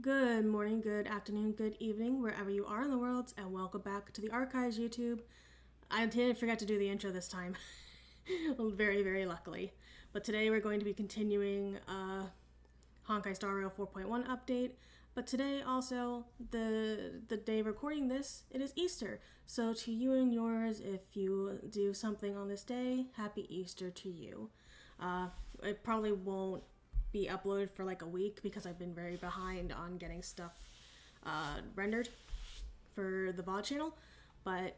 Good morning, good afternoon, good evening, wherever you are in the world, and welcome back to the Archives YouTube. I did forget to do the intro this time. Very, very luckily. But today we're going to be continuing Honkai Star Rail 4.1 update. But today also, the day recording this, it is Easter. So to you and yours, if you do something on this day, happy Easter to you. It probably won't be uploaded for like a week because I've been very behind on getting stuff rendered for the VOD channel. But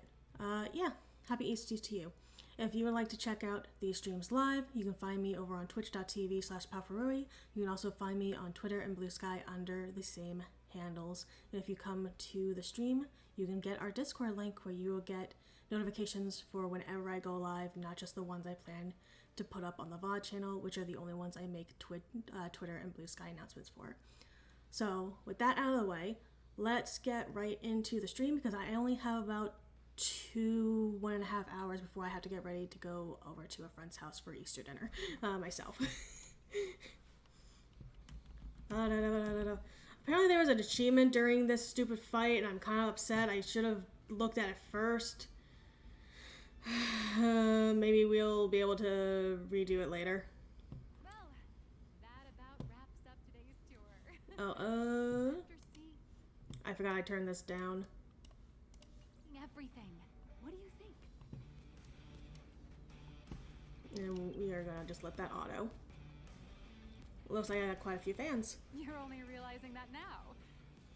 yeah, happy Easter to you. If you would like to check out these streams live, you can find me over on twitch.tv/Palfaroi. You can also find me on Twitter and Blue Sky under the same handles. And if you come to the stream, you can get our Discord link where you will get notifications for whenever I go live, not just the ones I plan to put up on the VOD channel, which are the only ones I make Twitter and Blue Sky announcements for. So with that out of the way, let's get right into the stream because I only have about 1.5 hours before I have to get ready to go over to a friend's house for Easter dinner myself. Apparently there was an achievement during this stupid fight and I'm kind of upset. I should have looked at it first. Maybe we'll be able to redo it later. Well, that about wraps up today's tour. I forgot I turned this down. Everything. What do you think? And we are gonna just let that auto. Looks like I got quite a few fans. You're only realizing that now.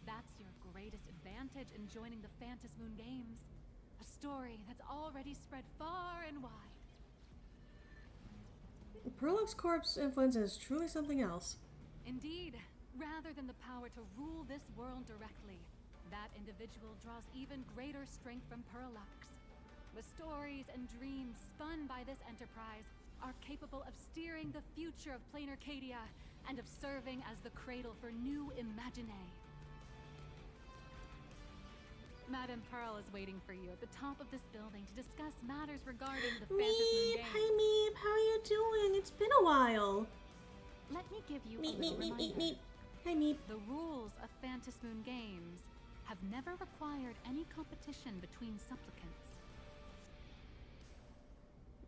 That's your greatest advantage in joining the Phantom Moon Games. A story that's already spread far and wide. Perlux Corp's influence is truly something else. Indeed, rather than the power to rule this world directly, that individual draws even greater strength from Perlux. The stories and dreams spun by this enterprise are capable of steering the future of plain Arcadia and of serving as the cradle for new Imaginae. Madame Pearl is waiting for you at the top of this building to discuss matters regarding the Phantom Moon Games. Hi Meep, how are you doing? It's been a while. Let me give you Meep, a little reminder. Meep. Hi Meep. The rules of Phantom Moon Games have never required any competition between supplicants.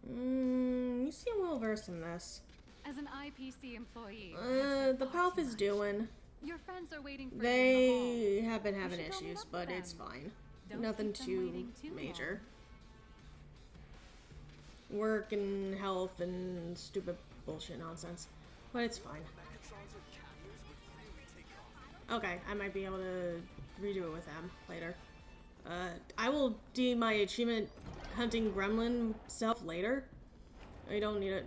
You seem well versed in this. As an IPC employee, The Palf is doing. your friends are waiting for you in They the hall. have been having You should go meet issues, up but with it's them. fine. Don't Nothing keep them too waiting too major. Work and health and stupid bullshit nonsense. But it's fine. Okay, I might be able to redo it with them later. I will do my achievement hunting gremlin self later. I don't need it.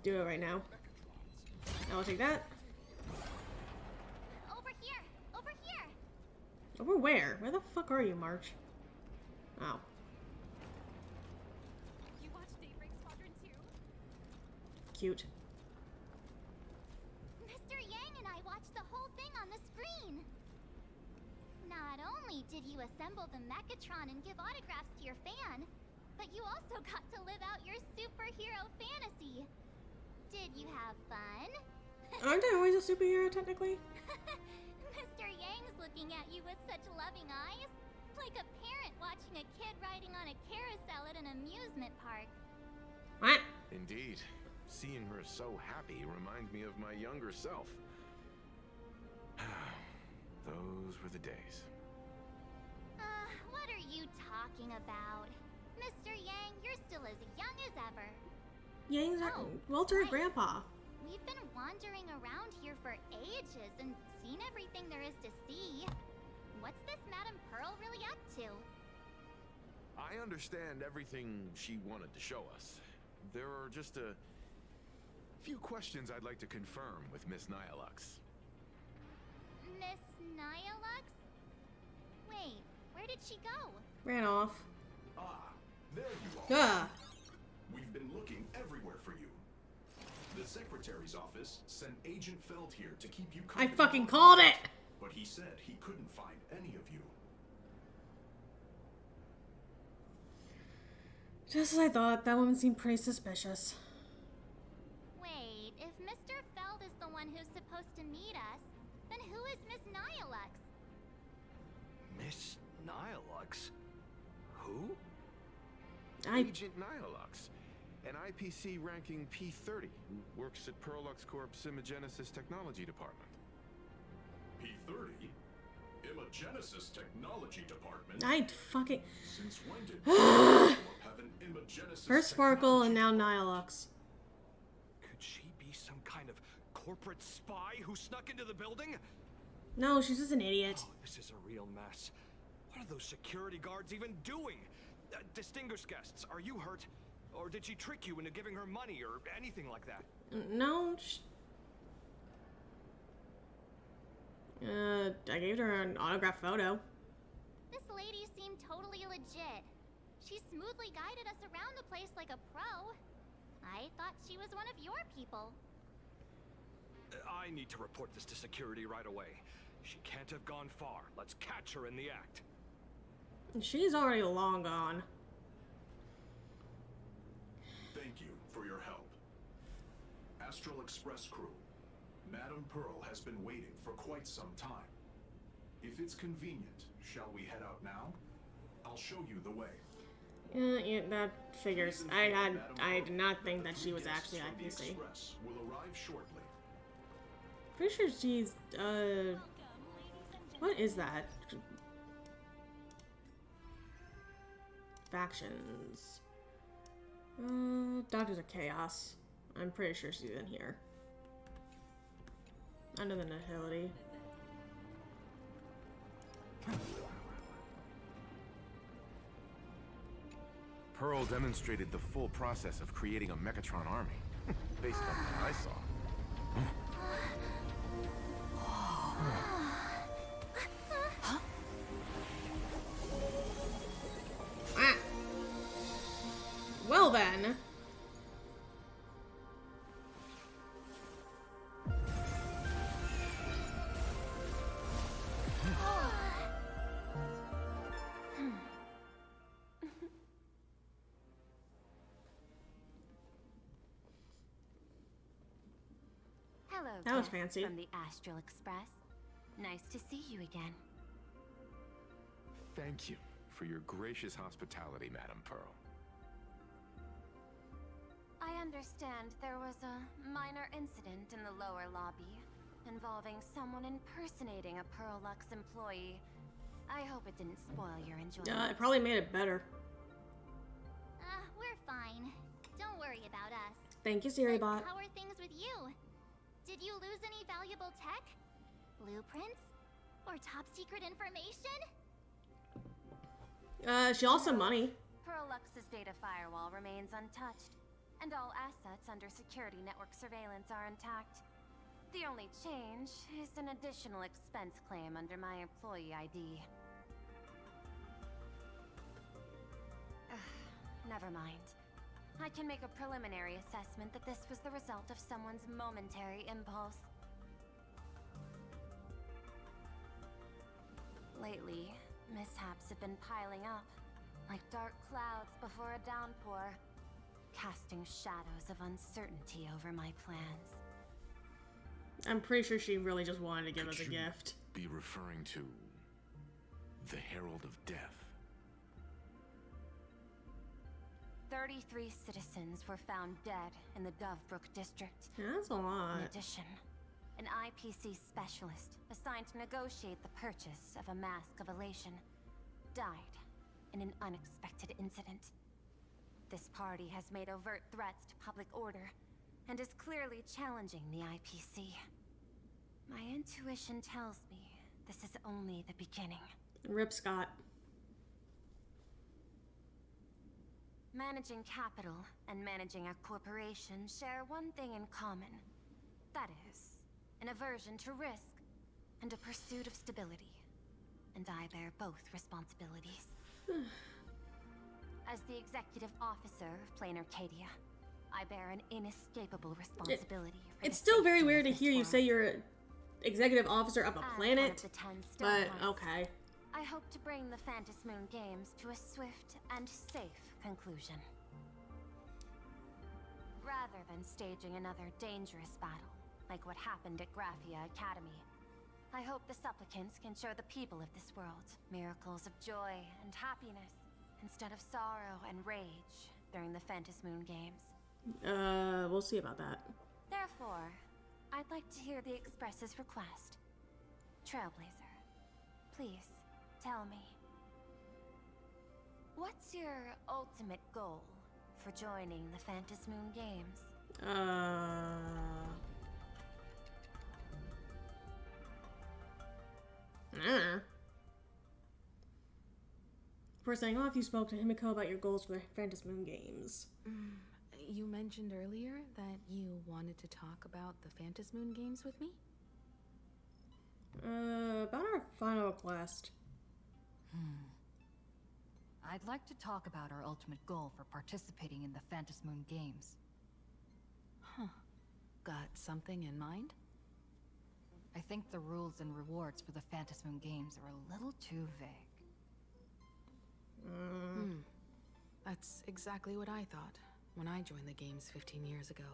Do it right now. I will take that. Over here! Over here! Over where? Where the fuck are you, March? Oh. You watch Daybreak Squadron 2? Cute. Mr. Yang and I watched the whole thing on the screen! Not only did you assemble the Mechatron and give autographs to your fan, but you also got to live out your superhero fantasy. Did you have fun? Aren't I always a superhero, technically? Mr. Yang's looking at you with such loving eyes. Like a parent watching a kid riding on a carousel at an amusement park. What? Indeed. Seeing her so happy reminds me of my younger self. Those were the days. What are you talking about? Mr. Yang, you're still as young as ever. Yang's Oh, Walter right. Grandpa. We've been wandering around here for ages and seen everything there is to see. What's this Madame Pearl really up to? I understand everything she wanted to show us. There are just a few questions I'd like to confirm with Miss Nyalux. Miss Nyalux? Wait, where did she go? Ran off. Ah, there you are. Ah. We've been looking everywhere for you. The secretary's office sent Agent Feld here to keep you I company. fucking called it! But he said he couldn't find any of you. Just as I thought, that woman seemed pretty suspicious. Wait, if Mr. Feld is the one who's supposed supposed to meet us, then who is Miss Nihilux? Miss Nihilux? Who? Agent Nihilux, an IPC ranking P30 who works at Perlux Corp's Imagenesis Technology Department. P30? Imagenesis Technology Department? I fucking... Since when did Perlux have an Imagenesis First Sparkle and now Technology Nihilux. Could she be some kind of corporate spy who snuck into the building? No, she's just an idiot. Oh, this is a real mess. What are those security guards even doing? Distinguished guests, are you hurt? Or did she trick you into giving her money or anything like that? No. I gave her an autographed photo. This lady seemed totally legit. She smoothly guided us around the place like a pro. I thought she was one of your people. I need to report this to security right away. She can't have gone far. Let's catch her in the act. She's already long gone. Thank you for your help. Astral Express crew, Madame Pearl has been waiting for quite some time. If it's convenient, shall we head out now? I'll show you the way. Yeah, that figures. I did not think that she was actually IPC. Express will arrive shortly. Pretty sure she's, what is that? Factions. Doctors of Chaos. I'm pretty sure she's in here. Under the Nihility. Pearl demonstrated the full process of creating a Mechatron army, based on what I saw. Ah. Well then. Hello, That was guests fancy. from the Astral Express. Nice to see you again. Thank you for your gracious hospitality, Madame Pearl. I understand there was a minor incident in the lower lobby involving someone impersonating a Perlux employee. I hope it didn't spoil your enjoyment. It probably made it better. We're fine. Don't worry about us. Thank you, Siri But bot. how are things with you? Did you lose any valuable tech? Blueprints? Or top secret information? She lost some money. Perlux's data firewall remains untouched, and all assets under security network surveillance are intact. The only change is an additional expense claim under my employee ID. Never mind. I can make a preliminary assessment that this was the result of someone's momentary impulse. Lately, mishaps have been piling up, like dark clouds before a downpour, casting shadows of uncertainty over my plans. I'm pretty sure she really just wanted to give us a Could you gift. be referring to the Herald of Death? 33 citizens were found dead in the Dovebrook district. Yeah, that's a lot. In addition, an IPC specialist assigned to negotiate the purchase of a Mask of Elation died in an unexpected incident. This party has made overt threats to public order and is clearly challenging the IPC. My intuition tells me this is only the beginning. Rip Scott. Managing capital and managing a corporation share one thing in common. That is, an aversion to risk and a pursuit of stability. And I bear both responsibilities. As the executive officer of Plain Arcadia, I bear an inescapable responsibility for It's the still very safety weird to of this hear you world. say you're an executive officer of a As one planet, of the 10 but Stonehearts, okay. I hope to bring the Phantom Moon Games to a swift and safe conclusion. Rather than staging another dangerous battle, like what happened at Graphia Academy. I hope the supplicants can show the people of this world miracles of joy and happiness, instead of sorrow and rage during the Phantom Moon Games. We'll see about that. Therefore, I'd like to hear the Express's request. Trailblazer, please, tell me. What's your ultimate goal for joining the Phantom Moon Games? First thing off, you spoke to Himiko about your goals for the Phantom Moon Games. You mentioned earlier that you wanted to talk about the Phantom Moon Games with me? About our final quest. I'd like to talk about our ultimate goal for participating in the Phantom Moon Games. Huh. Got something in mind? I think the rules and rewards for the Phantom Moon Games are a little too vague. That's exactly what I thought when I joined the games 15 years ago.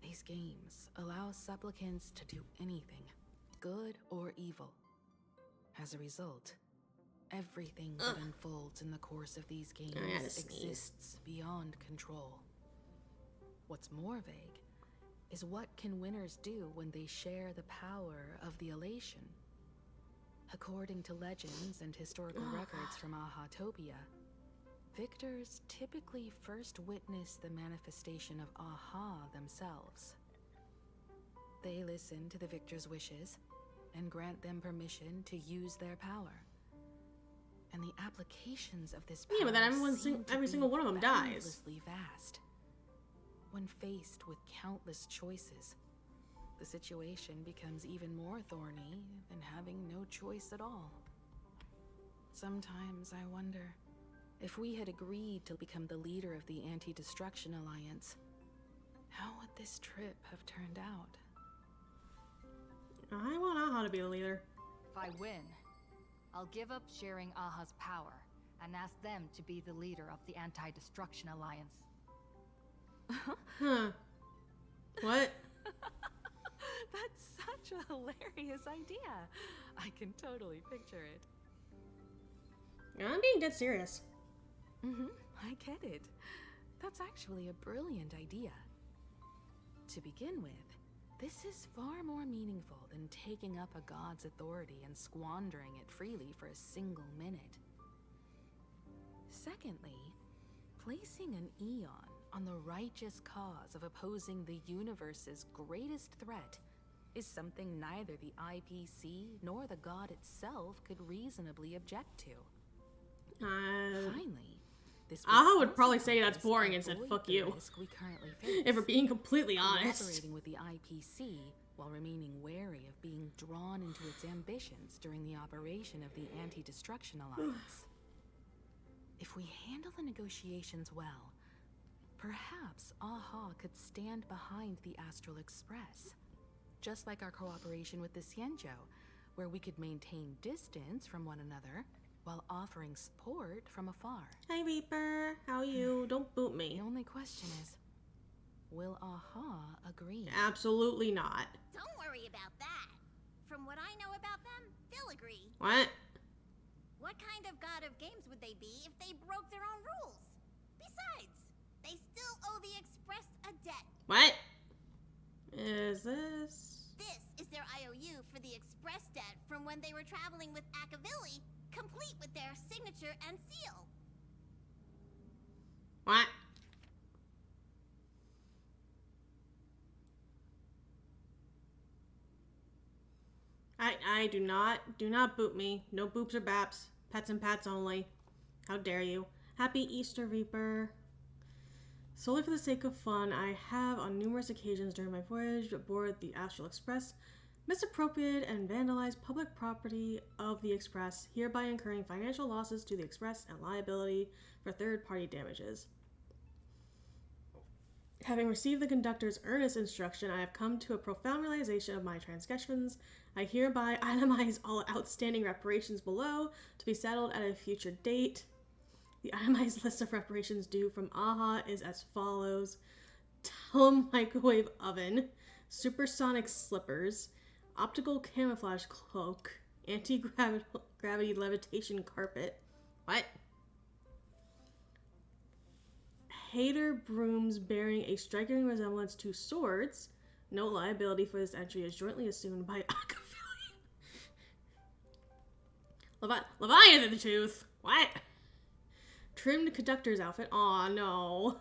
These games allow supplicants to do anything, good or evil. As a result, everything that unfolds in the course of these games exists beyond control. What's more vague is what can winners do when they share the power of the elation. According to legends and historical records from Ahatopia, victors typically first witness the manifestation of Aha themselves. They listen to the victor's wishes and grant them permission to use their power. And the applications of this power Yeah, but then every single one of them dies. Boundlessly vast. When faced with countless choices, the situation becomes even more thorny than having no choice at all. Sometimes I wonder, if we had agreed to become the leader of the Anti-Destruction Alliance, how would this trip have turned out? I want Aha to be the leader. If I win, I'll give up sharing Aha's power and ask them to be the leader of the Anti-Destruction Alliance. Huh. What? That's such a hilarious idea. I can totally picture it. I'm being dead serious. I get it. That's actually a brilliant idea. To begin with, this is far more meaningful than taking up a god's authority and squandering it freely for a single minute. Secondly, placing an Eon on the righteous cause of opposing the universe's greatest threat is something neither the IPC nor the god itself could reasonably object to. Finally, this Aha would probably say that's boring and said, fuck you. We currently face. If we're being completely honest. Collaborating with the IPC while remaining wary of being drawn into its ambitions during the operation of the Anti-Destruction Alliance. If we handle the negotiations well, perhaps Aha could stand behind the Astral Express. Just like our cooperation with the Xianzhou, where we could maintain distance from one another while offering support from afar. Hi Reaper, how are you? Don't boot me. The only question is, will Aha agree? Absolutely not. Don't worry about that. From what I know about them, they'll agree. What? What kind of god of games would they be if they broke their own rules? Besides, they still owe the Express a debt. What? Is this? This is their IOU for the Express debt from when they were traveling with Ashveil, complete with their signature and seal. What? I do not boot me. No boops or baps. Pets and pats only. How dare you. Happy Easter, Reaper. Solely for the sake of fun, I have on numerous occasions during my voyage aboard the Astral Express misappropriated and vandalized public property of the Express, hereby incurring financial losses to the Express and liability for third-party damages. Having received the conductor's earnest instruction, I have come to a profound realization of my transgressions. I hereby itemize all outstanding reparations below to be settled at a future date. The itemized list of reparations due from Aha is as follows. Tell microwave oven, supersonic slippers, optical camouflage cloak, anti-gravity levitation carpet. What? Hater brooms bearing a striking resemblance to swords. No liability for this entry is jointly assumed by Leviathan the Tooth. What? Trimmed conductor's outfit. Aw, no.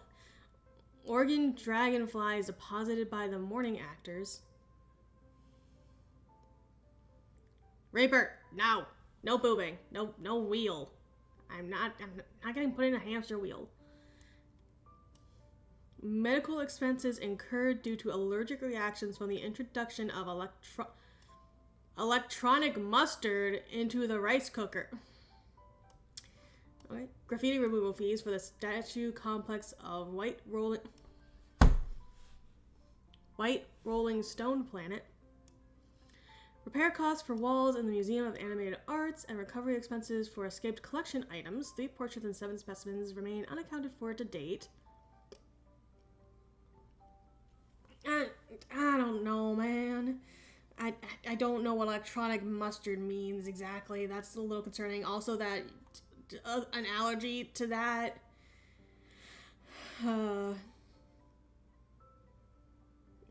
Organ dragonflies deposited by the morning actors. Raper, no. No boobing. No wheel. I'm not getting put in a hamster wheel. Medical expenses incurred due to allergic reactions from the introduction of electronic mustard into the rice cooker. Okay. Graffiti removal fees for the statue complex of White Rolling Stone Planet. Repair costs for walls in the Museum of Animated Arts and recovery expenses for escaped collection items. 3 portraits and 7 specimens remain unaccounted for to date. I don't know, man. I don't know what electronic mustard means exactly. That's a little concerning. Also, that an allergy to that.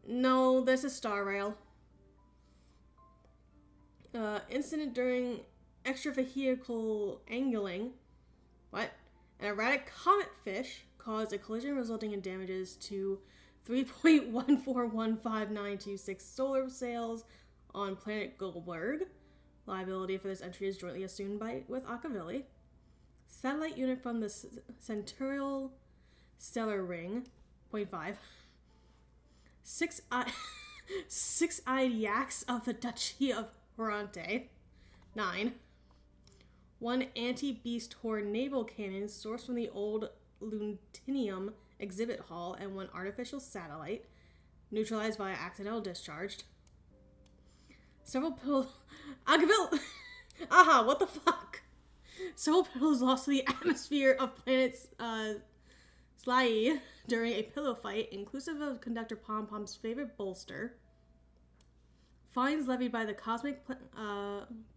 No, this is Star Rail. Incident during extravehicular angling. What? An erratic comet fish caused a collision resulting in damages to 3.1415926 solar sails on planet Goldberg. Liability for this entry is jointly assumed with Ashveil. Satellite unit from the Centurial Stellar Ring. 0.5. Six-eyed yaks of the Duchy of Horante. 9. 1 anti-beast horde naval cannon sourced from the old Lutinium exhibit hall, and 1 artificial satellite neutralized via accidental discharge. Several pillows. Ashveil! Aha! What the fuck? Several pillows lost to the atmosphere of planet Sly during a pillow fight, inclusive of conductor Pom Pom's favorite bolster. Fines levied by the Cosmic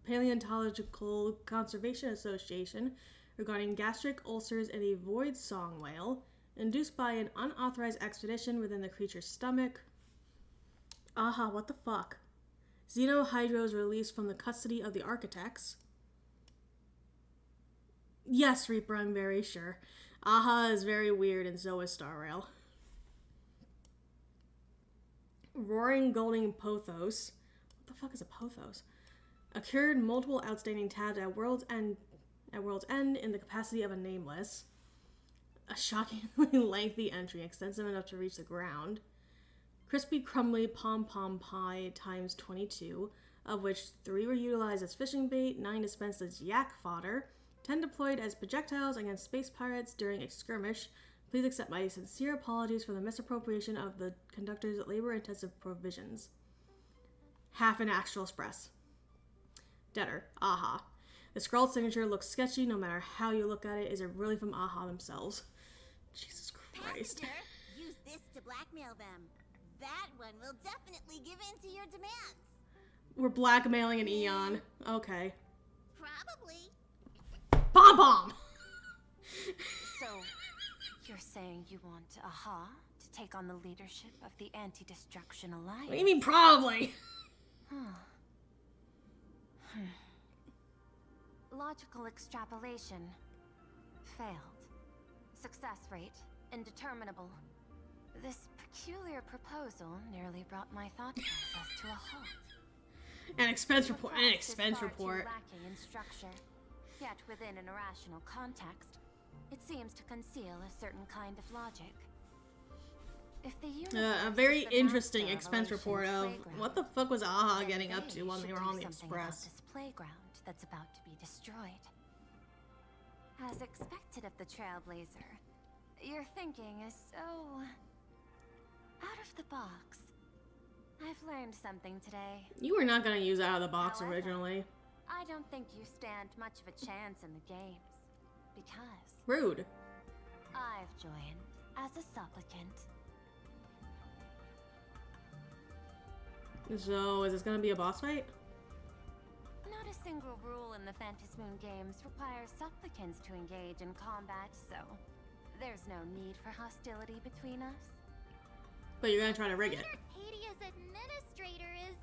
Paleontological Conservation Association regarding gastric ulcers in a void song whale, induced by an unauthorized expedition within the creature's stomach. Aha, what the fuck? Xenohydros released from the custody of the architects. Yes, Reaper, I'm very sure. Aha is very weird, and so is Star Rail. Roaring Golden Pothos. What the fuck is a Pothos? Occurred multiple outstanding tabs at World's End in the capacity of a nameless. A shockingly lengthy entry, extensive enough to reach the ground. Crispy crumbly pom-pom pie times 22, of which 3 were utilized as fishing bait, 9 dispensed as yak fodder, 10 deployed as projectiles against space pirates during a skirmish. Please accept my sincere apologies for the misappropriation of the conductor's labor-intensive provisions. Half an Astral Express. Debtor. Aha. The scrawled signature looks sketchy no matter how you look at it. Is it really from Aha themselves? Jesus Christ. Passenger, use this to blackmail them. That one will definitely give in to your demands. We're blackmailing an Eon. Okay. Probably. Pom Pom! So, you're saying you want Aha to take on the leadership of the Anti-Destruction Alliance? What do you mean, probably? Logical extrapolation. Failed. Success rate indeterminable. This peculiar proposal nearly brought my thought process to a halt. An expense report. Lacking in structure, yet within an irrational context, it seems to conceal a certain kind of logic. If the a very interesting expense report of what the fuck was Aha getting up to when they were on the Express. This playground that's about to be destroyed. As expected of the Trailblazer, your thinking is so out of the box. I've learned something today. You were not going to use out of the box However, originally. I don't think you stand much of a chance in the games. Because Rude. I've joined as a supplicant. So, is this gonna be a boss fight? Not a single rule in the Phantasmoon games requires supplicants to engage in combat, so there's no need for hostility between us. But you're gonna try to rig it. Arcadia's administrator is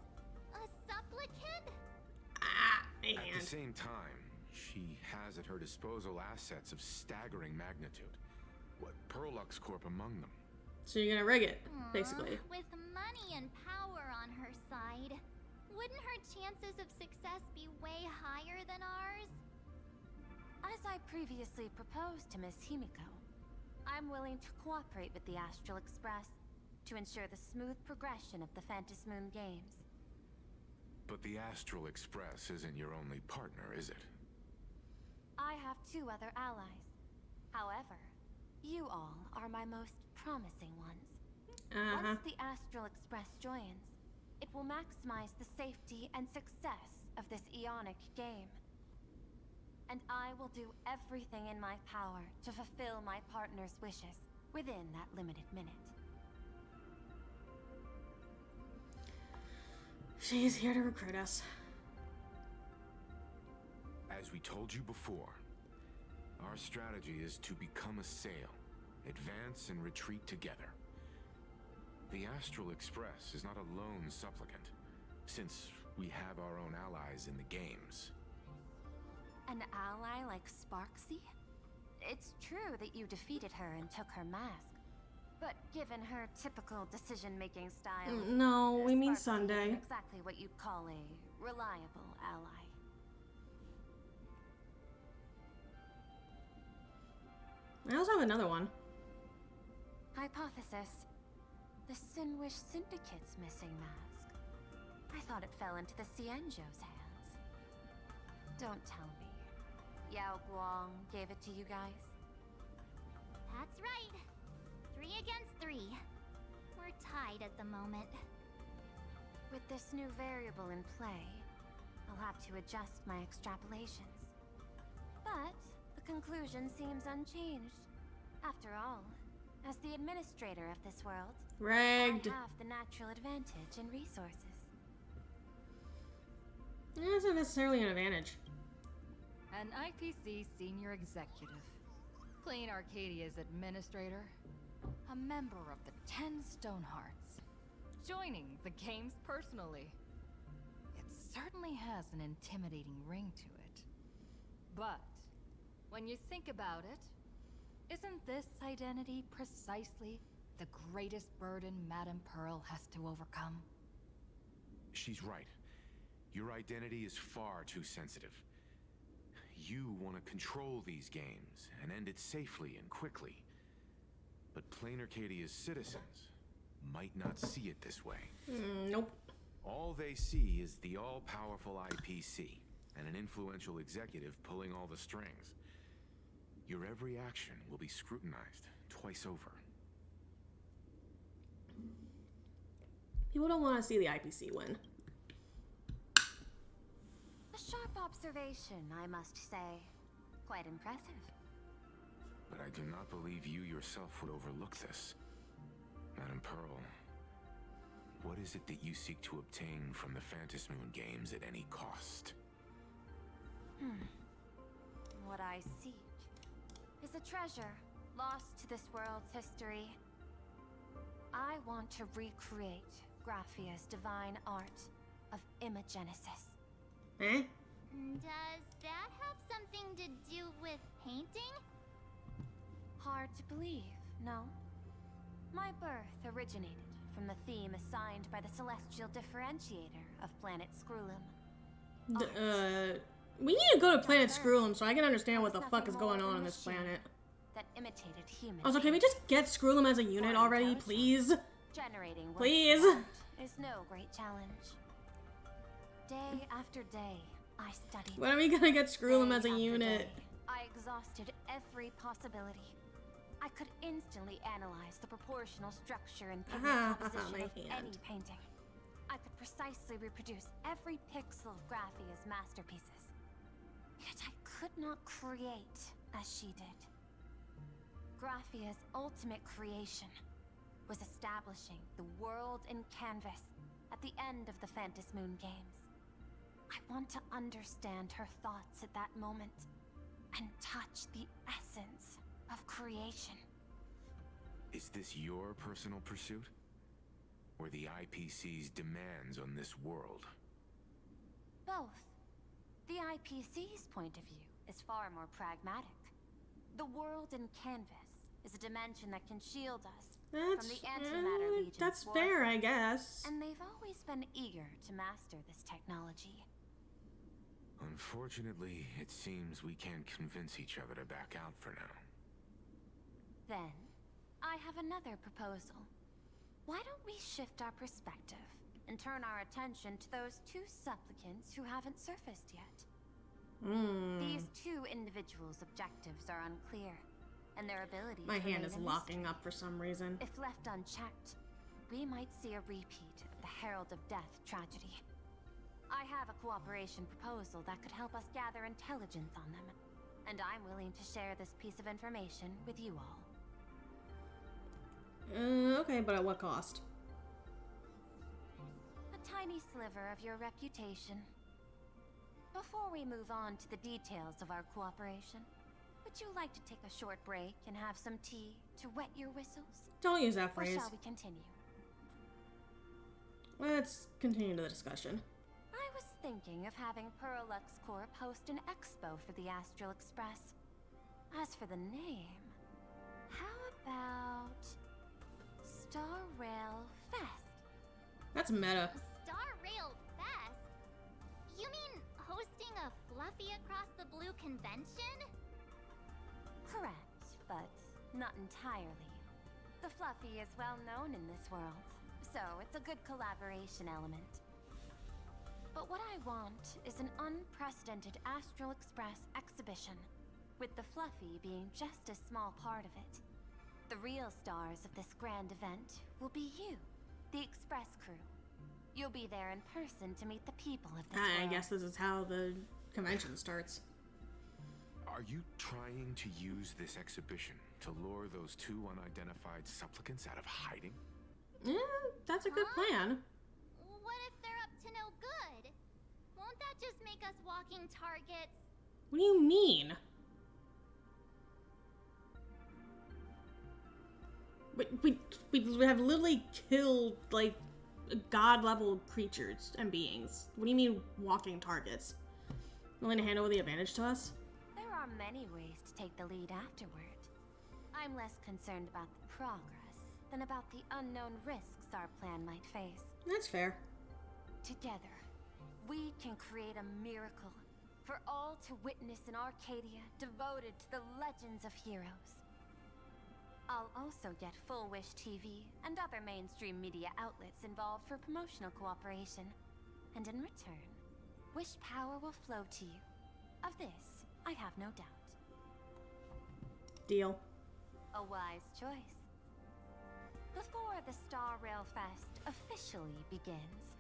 a supplicant? At the same time, she has at her disposal assets of staggering magnitude. What, Perlux Corp among them. So you're gonna rig it, basically. With money and power on her side, wouldn't her chances of success be way higher than ours? As I previously proposed to Miss Himiko, I'm willing to cooperate with the Astral Express to ensure the smooth progression of the Phantasmoon games. But the Astral Express isn't your only partner, is it? I have 2 other allies. However, you all are my most promising ones. Once the Astral Express joins, it will maximize the safety and success of this Ionic game. And I will do everything in my power to fulfill my partner's wishes within that limited minute. She's here to recruit us. As we told you before, our strategy is to become a sail, advance and retreat together. The Astral Express is not a lone supplicant, since we have our own allies in the games. An ally like Sparksy? It's true that you defeated her and took her mask, but given her typical decision-making style... No, we mean Sparksy Sunday. isn't exactly what you'd call a reliable ally. I also have another one. Hypothesis. The Sinwish Syndicate's missing mask. I thought it fell into the Cienjo's hands. Don't tell me. Yao Guang gave it to you guys? That's right. 3 against 3. We're tied at the moment. With this new variable in play, I'll have to adjust my extrapolations. But the conclusion seems unchanged. After all, as the administrator of this world, Rigged. I have the natural advantage in resources. It's not necessarily an advantage. An IPC senior executive. Plain Arcadia's administrator. A member of the 10 Stonehearts. Joining the games personally. It certainly has an intimidating ring to it. But, when you think about it, isn't this identity precisely the greatest burden Madame Pearl has to overcome? She's right. Your identity is far too sensitive. You want to control these games and end it safely and quickly. But Plain Arcadia's citizens might not see it this way. Nope. All they see is the all-powerful IPC and an influential executive pulling all the strings. Your every action will be scrutinized twice over. People don't want to see the IPC win. A sharp observation, I must say. Quite impressive. But I do not believe you yourself would overlook this. Madame Pearl, what is it that you seek to obtain from the Phantasmoon games at any cost? What I seek is a treasure lost to this world's history. I want to recreate Graphia's divine art of imagenesis. Eh? Does that have something to do with painting? Hard to believe, no? My birth originated from the theme assigned by the celestial differentiator of planet Scrulum. We need to go to planet Scrulum so I can understand what the fuck is going on this planet. That imitated human. Also, can we just get Scrulum as a unit already, please? Generating works Please? of art is no great challenge. Day after day, I studied. When are we gonna get Scrulum as a Day after unit? day, I exhausted every possibility. I could instantly analyze the proportional structure and pigment composition my of hand. any painting. I could precisely reproduce every pixel of Graphia's masterpieces. Yet I could not create as she did. Graphia's ultimate creation was establishing the world in canvas at the end of the Fantasy Moon Games. I want to understand her thoughts at that moment and touch the essence of creation. Is this your personal pursuit? Or the IPC's demands on this world? Both. The IPC's point of view is far more pragmatic. The world in canvas is a dimension that can shield us from the Antimatter Legion's that's warfare. fair, I guess. And they've always been eager to master this technology. Unfortunately, it seems we can't convince each other to back out for now. Then, I have another proposal. Why don't we shift our perspective and turn our attention to those two supplicants who haven't surfaced yet? These two individuals' objectives are unclear, and their abilities My hand remain is a locking mystery. up for some reason. If left unchecked, we might see a repeat of the Herald of Death tragedy. I have a cooperation proposal that could help us gather intelligence on them, and I'm willing to share this piece of information with you all. Okay, but at what cost? A tiny sliver of your reputation. Before we move on to the details of our cooperation, would you like to take a short break and have some tea to wet your whistles? Don't use that Or phrase. shall we continue? Let's continue the discussion. I was thinking of having Perlux Corp host an expo for the Astral Express. As for the name, how about Star Rail Fest? That's meta. Star Rail Fest? You mean hosting a Fluffy Across the Blue convention? Correct, but not entirely. The Fluffy is well known in this world, so it's a good collaboration element. But what I want is an unprecedented Astral Express exhibition, with the Fluffy being just a small part of it. The real stars of this grand event will be you, the Express crew. You'll be there in person to meet the people of this I world. guess this is how the convention starts. Are you trying to use this exhibition to lure those two unidentified supplicants out of hiding? That's a good plan. What if they're up to no good? Won't that just make us walking targets? What do you mean? We have literally killed, like, god-level creatures and beings. What do you mean, walking targets? Willing to hand over the advantage to us? There are many ways to take the lead afterward. I'm less concerned about the progress than about the unknown risks our plan might face. That's fair. Together, we can create a miracle for all to witness in Arcadia devoted to the legends of heroes. I'll also get Full Wish TV and other mainstream media outlets involved for promotional cooperation. And in return, Wish power will flow to you. Of this, I have no doubt. Deal. A wise choice. Before the Star Rail Fest officially begins,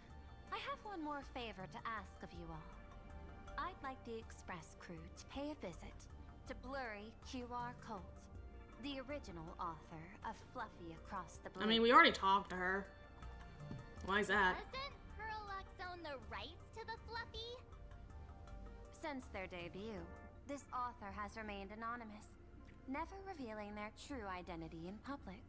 I have one more favor to ask of you all. I'd like the Express crew to pay a visit to Blurry QR Colt, the original author of Fluffy Across the Blue. I mean, we already talked to her. Why is that? Doesn't Perlux own the rights to the Fluffy? Since their debut, this author has remained anonymous, never revealing their true identity in public.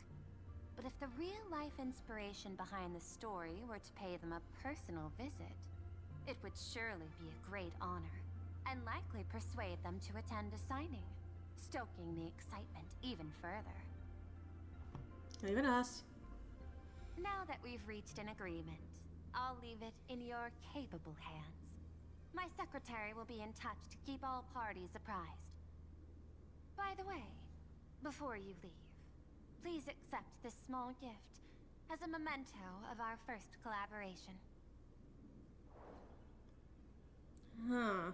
But if the real-life inspiration behind the story were to pay them a personal visit, it would surely be a great honor, and likely persuade them to attend a signing, stoking the excitement even further. Leave it us. Now that we've reached an agreement, I'll leave it in your capable hands. My secretary will be in touch to keep all parties apprised. By the way, before you leave, please accept this small gift as a memento of our first collaboration. Huh.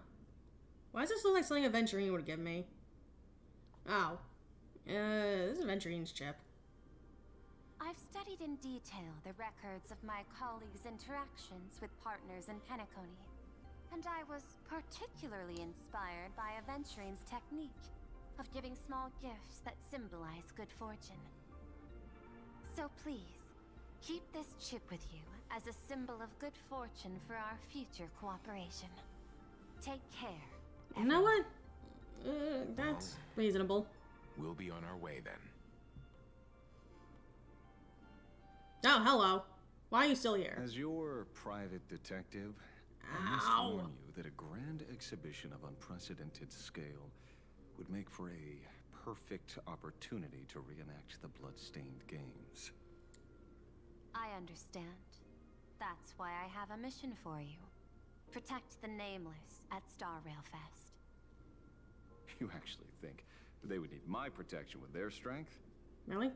Why does this look like something Aventurine would give me? Oh. This is Aventurine's chip. I've studied in detail the records of my colleagues' interactions with partners in Penacony, and I was particularly inspired by Aventurine's technique of giving small gifts that symbolize good fortune. So please, keep this chip with you as a symbol of good fortune for our future cooperation. Take care. You know what? That's reasonable. We'll be on our way then. Oh, hello. Why are you still here? As your private detective, I must Ow. warn you that a grand exhibition of unprecedented scale would make for a perfect opportunity to reenact the blood-stained games. I understand. That's why I have a mission for you. Protect the Nameless at Star Railfest. You actually think they would need my protection with their strength? Really?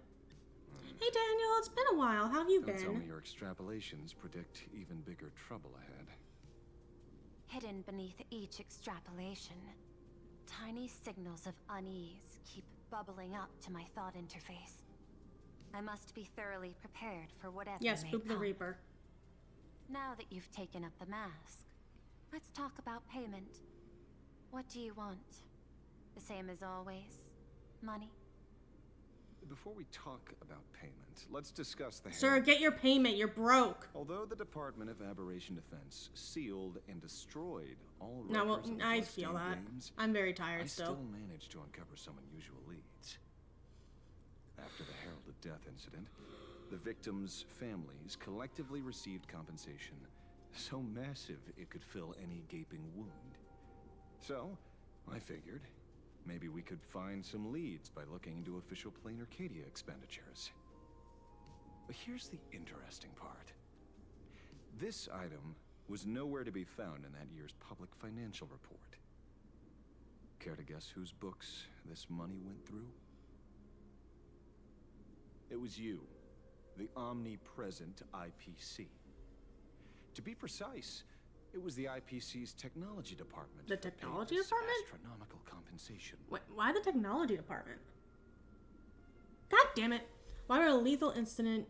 Hey Daniel, it's been a while. How have you Don't tell me been? your extrapolations predict even bigger trouble ahead. Hidden beneath each extrapolation, tiny signals of unease keep bubbling up to my thought interface. I must be thoroughly prepared for whatever Yes, may Spook the come. Reaper. Now that you've taken up the mask, let's talk about payment. What do you want? The same as always? Money? Before we talk about payment, let's discuss the Sir, Herald. get your payment. You're broke. Although the Department of Aberration Defense sealed and destroyed all No, well, records of the I Bloodstained feel that. games, I'm very I tired still managed to uncover some unusual leads. After the Herald of Death incident, the victims' families collectively received compensation so massive it could fill any gaping wound. So, I figured maybe we could find some leads by looking into official Plain Arcadia expenditures. But here's the interesting part. This item was nowhere to be found in that year's public financial report. Care to guess whose books this money went through? It was you, the omnipresent IPC. To be precise, it was the IPC's technology department. The that paid technology this department? astronomical compensation. Why the technology department? God damn it. Why would a lethal incident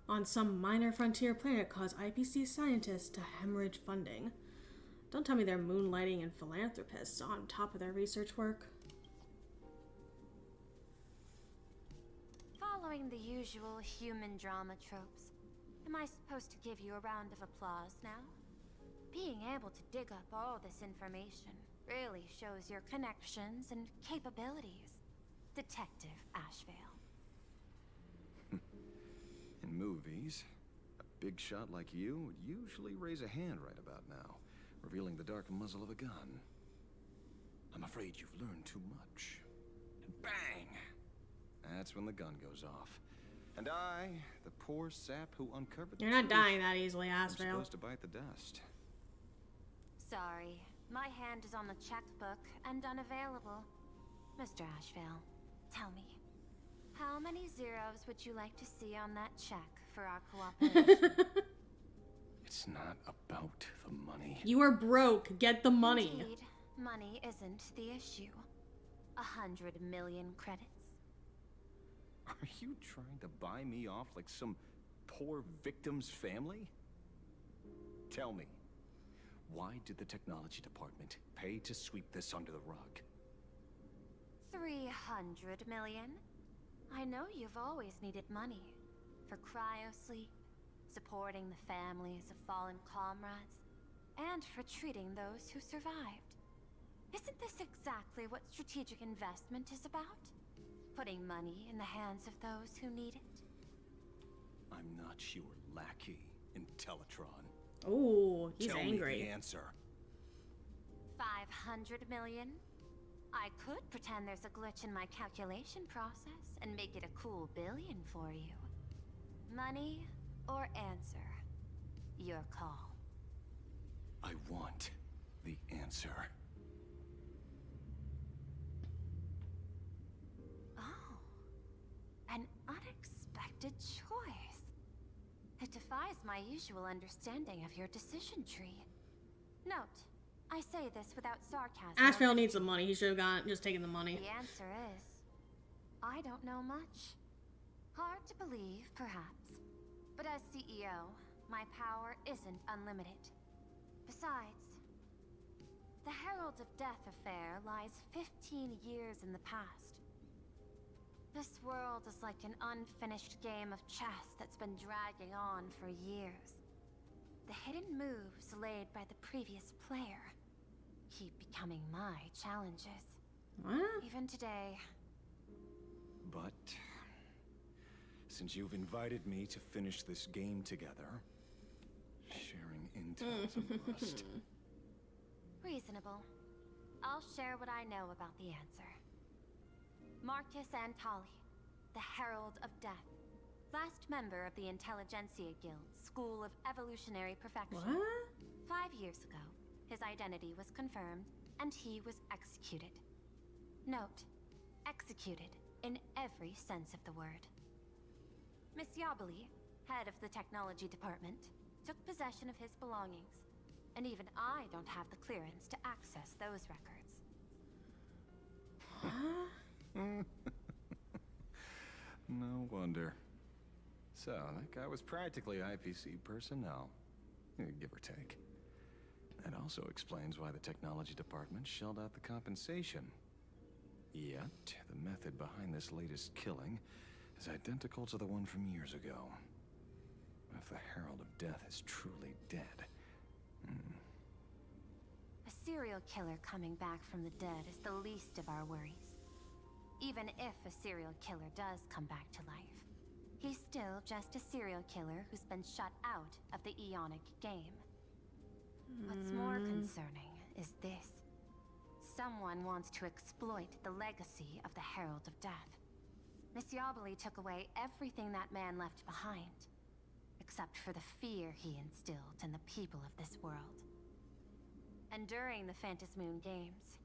on some minor frontier planet cause IPC scientists to hemorrhage funding? Don't tell me they're moonlighting and philanthropists on top of their research work. Following the usual human drama tropes, am I supposed to give you a round of applause now? Being able to dig up all this information really shows your connections and capabilities, Detective Ashveil. In movies, a big shot like you would usually raise a hand right about now, revealing the dark muzzle of a gun. I'm afraid you've learned too much. And bang! That's when the gun goes off. And I, the poor sap who uncovered the You're not truth, dying that easily, I'm Ashveil. supposed to bite the dust. Sorry, my hand is on the checkbook and unavailable. Mr. Ashveil, tell me, how many zeros would you like to see on that check for our cooperation? It's not about the money. You are broke. Get the money. Indeed, money isn't the issue. 100 million credits. Are you trying to buy me off like some poor victim's family? Tell me, why did the technology department pay to sweep this under the rug? 300 million? I know you've always needed money. For cryosleep, supporting the families of fallen comrades, and for treating those who survived. Isn't this exactly what strategic investment is about? Putting money in the hands of those who need it? I'm not your lackey, Intellitron. Ooh, he's Tell angry. me the answer. 500 million? I could pretend there's a glitch in my calculation process and make it a cool billion for you. Money or answer? Your call. I want the answer. Oh, an unexpected choice. It defies my usual understanding of your decision tree. Note, I say this without sarcasm. Ashveil needs the money. He should have just taken the money. The answer is, I don't know much. Hard to believe, perhaps. But as CEO, my power isn't unlimited. Besides, the Herald of Death affair lies 15 years in the past. This world is like an unfinished game of chess that's been dragging on for years. the hidden moves laid by the previous player keep becoming my challenges. What? Even today. But since you've invited me to finish this game together, sharing intel's a must. Reasonable. I'll share what I know about the answer. Marcus Antali, the Herald of Death. Last member of the Intelligentsia Guild's School of Evolutionary Perfection. What? 5 years ago, his identity was confirmed, and he was executed. Note, executed in every sense of the word. Miss Yabali, head of the technology department, took possession of his belongings, and even I don't have the clearance to access those records. No wonder. So, that guy was practically IPC personnel, give or take. That also explains why the technology department shelled out the compensation. Yet, the method behind this latest killing is identical to the one from years ago. If the Herald of Death is truly dead... A serial killer coming back from the dead is the least of our worries. Even if a serial killer does come back to life, he's still just a serial killer who's been shut out of the Ionic game. What's more concerning is this. Someone wants to exploit the legacy of the Herald of Death. Miss Yabali took away everything that man left behind, except for the fear he instilled in the people of this world. And during the Phantasmoon Games,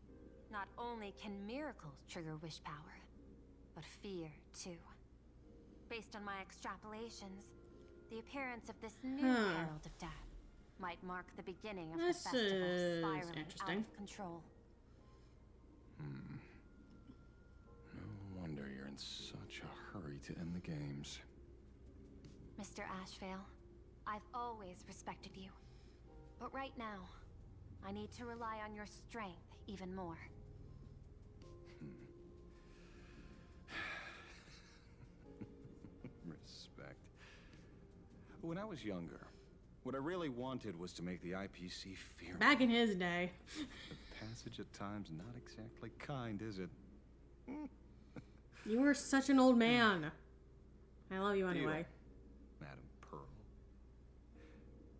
not only can miracles trigger wish power, but fear too. Based on my extrapolations, the appearance of this new Herald of Death might mark the beginning of the festival spiraling out of control. No wonder you're in such a hurry to end the games. Mr. Ashveil, I've always respected you. But right now, I need to rely on your strength even more. Respect. When I was younger, what I really wanted was to make the IPC fear me. Back in his day. The passage at times not exactly kind, is it? You were such an old man. I love you anyway. Madam Pearl.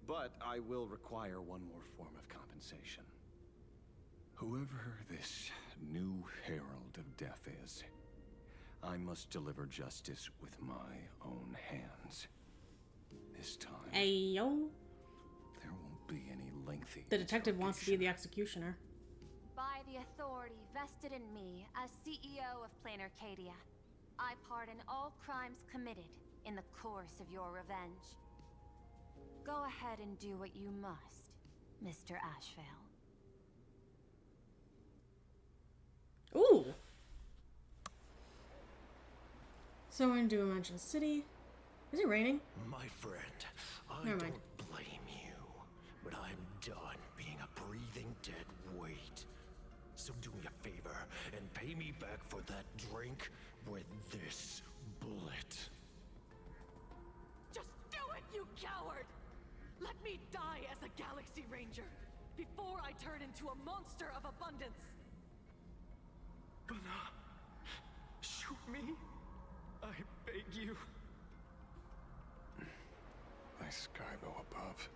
But I will require one more form of compensation. Whoever this new Herald of Death is, I must deliver justice with my own hands. This time, Ayo. there won't be any lengthy The detective wants to be the executioner. By the authority vested in me as CEO of Plain Arcadia, I pardon all crimes committed in the course of your revenge. Go ahead and do what you must, Mr. Ashveil. Ooh. So we're in Dimension City. Is it raining? My friend, I Never mind. don't blame you, but I'm done being a breathing dead weight. So do me a favor and pay me back for that drink with this bullet. Just do it, you coward! Let me die as a Galaxy Ranger before I turn into a monster of abundance. But, shoot me. I beg you. My Skybo above.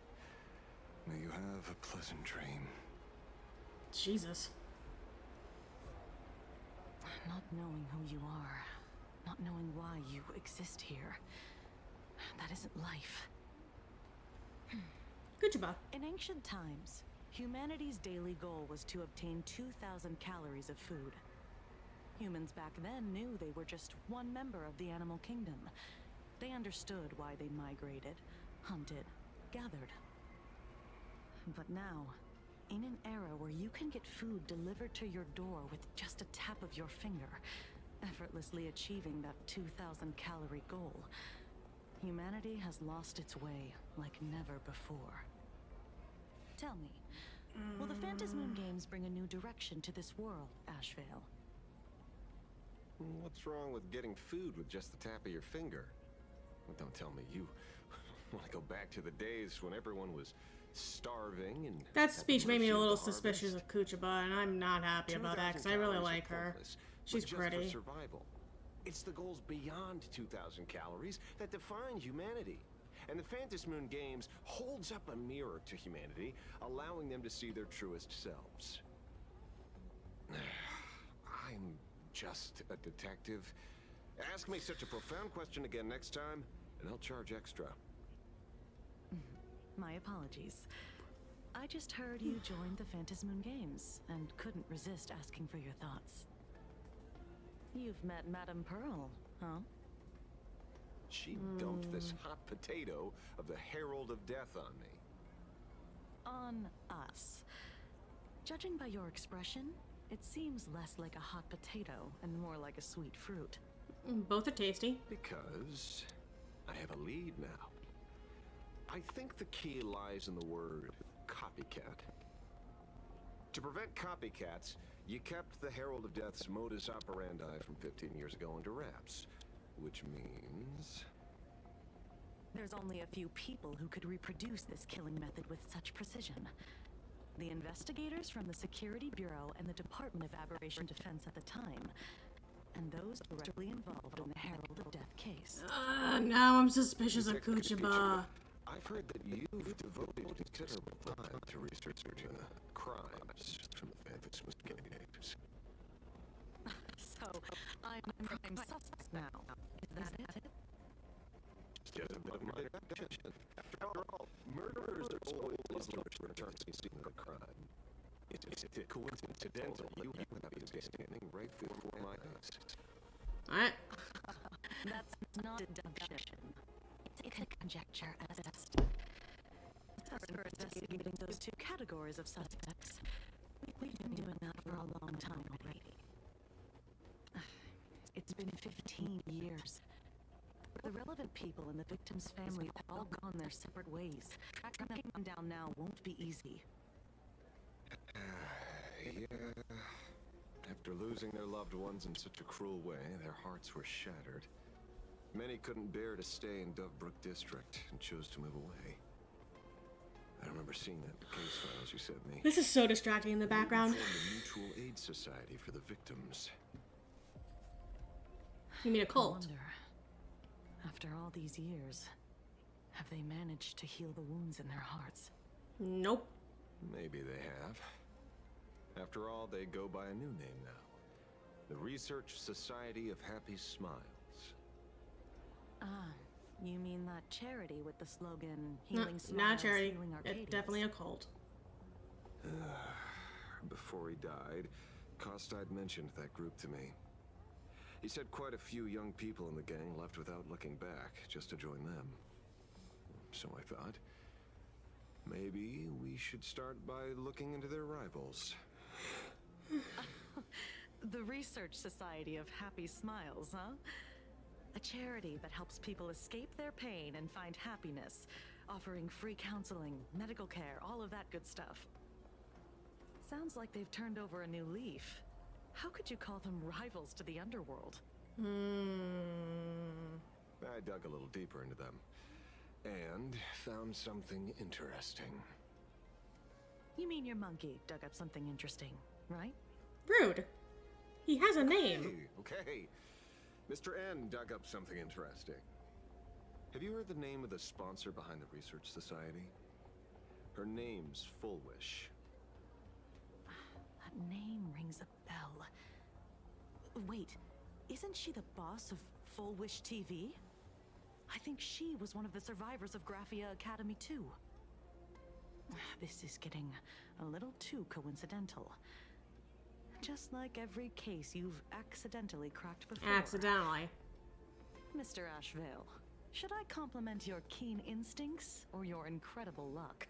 May you have a pleasant dream. Jesus. Not knowing who you are, not knowing why you exist here, that isn't life. Good job. In ancient times, humanity's daily goal was to obtain 2,000 calories of food. Humans back then knew they were just one member of the animal kingdom. They understood why they migrated, hunted, gathered. But now, in an era where you can get food delivered to your door with just a tap of your finger, effortlessly achieving that 2,000 calorie goal, humanity has lost its way like never before. Tell me, will the Phantasmoon Games bring a new direction to this world, Ashveil? What's wrong with getting food with just the tap of your finger? Well, don't tell me you want to go back to the days when everyone was starving and... That speech made me a little suspicious of Kuchaba, and I'm not happy about that, because I really like her. She's pretty. For survival. It's the goals beyond 2,000 calories that define humanity. And the Phantasmoon Games holds up a mirror to humanity, allowing them to see their truest selves. I'm just a detective. Ask me such a profound question again next time, and I'll charge extra. My apologies. I just heard you joined the Phantasmoon Games, and couldn't resist asking for your thoughts. You've met Madame Pearl, huh? She dumped this hot potato of the Herald of Death on me. On us. Judging by your expression, it seems less like a hot potato and more like a sweet fruit. Both are tasty. Because I have a lead now. I think the key lies in the word copycat. To prevent copycats, you kept the Herald of Death's modus operandi from 15 years ago under wraps. Which means... There's only a few people who could reproduce this killing method with such precision. The investigators from the Security Bureau and the Department of Aberration Defense at the time. And those directly involved in the Herald of Death case. Now I'm suspicious of Kuchaba. I've heard that you've devoted considerable time to researching the crimes from the Phantasmoon Games. So, I'm prime suspect now. Is that it? Just a bit of my deduction. After all, murderers are always looking to return to the scene of a crime. It's coincidental you happen to be standing right before my eyes. Alright. That's not deduction. It's a conjecture at best. As for investigating those two categories of suspects, we've been doing that for a long time already. It's been 15 years. The relevant people in the victim's family have all gone their separate ways. Tracking them down now won't be easy. Yeah. After losing their loved ones in such a cruel way, their hearts were shattered. Many couldn't bear to stay in Dovebrook District and chose to move away. I remember seeing that in the case files you sent me. This is so distracting in the background. We formed a mutual aid society for the victims. You mean a cult? I wonder, after all these years, have they managed to heal the wounds in their hearts? Nope. Maybe they have. After all, they go by a new name now. The Research Society of Happy Smiles. Ah, you mean that charity with the slogan, Healing Smiles, not a charity. Healing Arcadias. It's definitely a cult. Before he died, Kostad mentioned that group to me. He said quite a few young people in the gang left without looking back, just to join them. So I thought, maybe we should start by looking into their rivals. The Research Society of Happy Smiles, huh? A charity that helps people escape their pain and find happiness, offering free counseling, medical care, all of that good stuff. Sounds like they've turned over a new leaf. How could you call them rivals to the underworld? I dug a little deeper into them, and found something interesting. You mean your monkey dug up something interesting, right? Rude. He has a name. Okay. Mr. N dug up something interesting. Have you heard the name of the sponsor behind the Research Society? Her name's Fullwish. That name rings a bell. Wait, isn't she the boss of Fullwish TV? I think she was one of the survivors of Graphia Academy too. This is getting a little too coincidental. Just like every case you've accidentally cracked before. Accidentally. Mr. Ashveil, should I compliment your keen instincts or your incredible luck?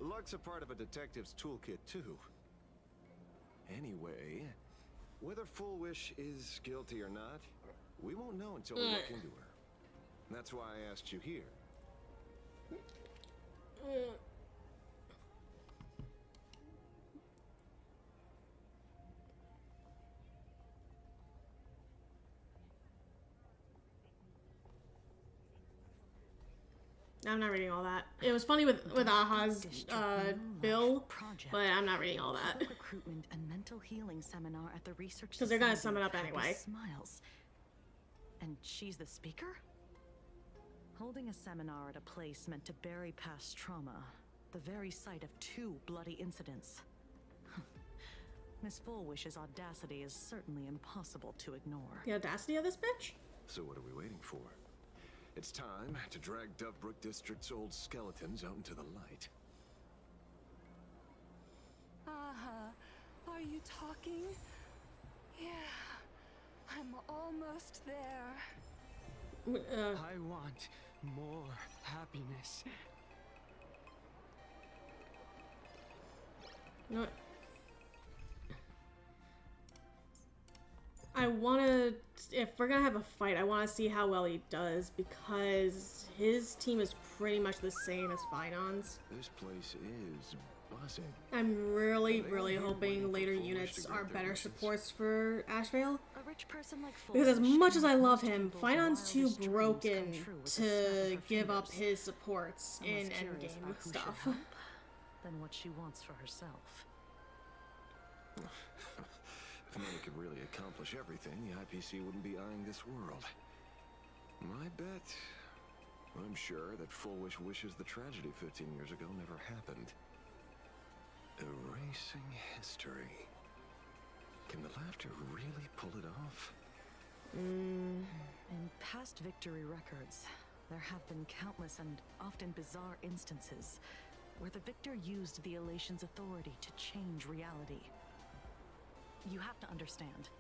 Luck's a part of a detective's toolkit, too. Anyway, whether Fullwish is guilty or not, we won't know until we look into her. That's why I asked you here. I'm not reading all that. It was funny with Aha's bill, but I'm not reading all that. Recruitment and mental healing seminar at the research because they're gonna sum it up anyway. Smiles. And she's the speaker? Holding a seminar at a place meant to bury past trauma, the very site of 2 bloody incidents. Miss Fullwish's audacity is certainly impossible to ignore. The audacity of this bitch? So what are we waiting for? It's time to drag Dovebrook District's old skeletons out into the light. Are you talking? Yeah, I'm almost there. I want more happiness. No. I want to, if we're going to have a fight, I want to see how well he does, because his team is pretty much the same as Finon's. This place is buzzing. I'm really hoping later units are better supports for Ashveil. A rich person like Because as much as I love him, Finon's too broken to give up his supports in endgame stuff. Than what she wants for herself. If money could really accomplish everything, the IPC wouldn't be eyeing this world. My bet, I'm sure that Fullwish wishes the tragedy 15 years ago never happened. Erasing history. Can the laughter really pull it off? In past victory records, there have been countless and often bizarre instances where the victor used the Elation's authority to change reality. You have to understand,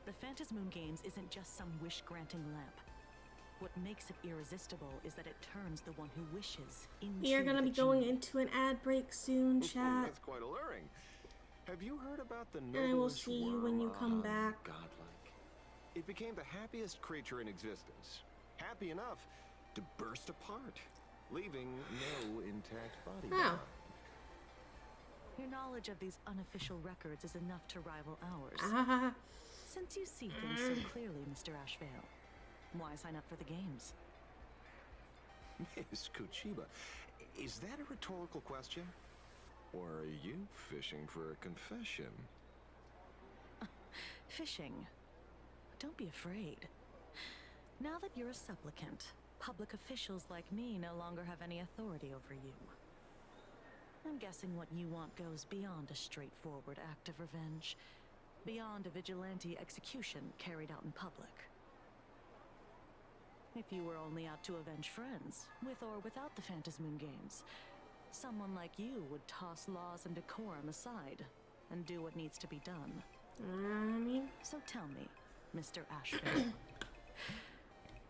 the Phantasmoon Games isn't just some wish-granting lamp. What makes it irresistible is that it turns the one who wishes into We are going to be going into an ad break soon, chat. That's quite alluring. Have you heard about the And I will see you when you come back. Godlike. It became the happiest creature in existence. Happy enough to burst apart, leaving no intact body. Oh. Your knowledge of these unofficial records is enough to rival ours. Since you see things so clearly, Mr. Ashveil, why sign up for the games? Miss Kuchiba, is that a rhetorical question? Or are you fishing for a confession? Fishing? Don't be afraid. Now that you're a supplicant, public officials like me no longer have any authority over you. I'm guessing what you want goes beyond a straightforward act of revenge, beyond a vigilante execution carried out in public. If you were only out to avenge friends, with or without the Phantasmoon Games, someone like you would toss laws and decorum aside and do what needs to be done. So tell me, Mr. Ashveil,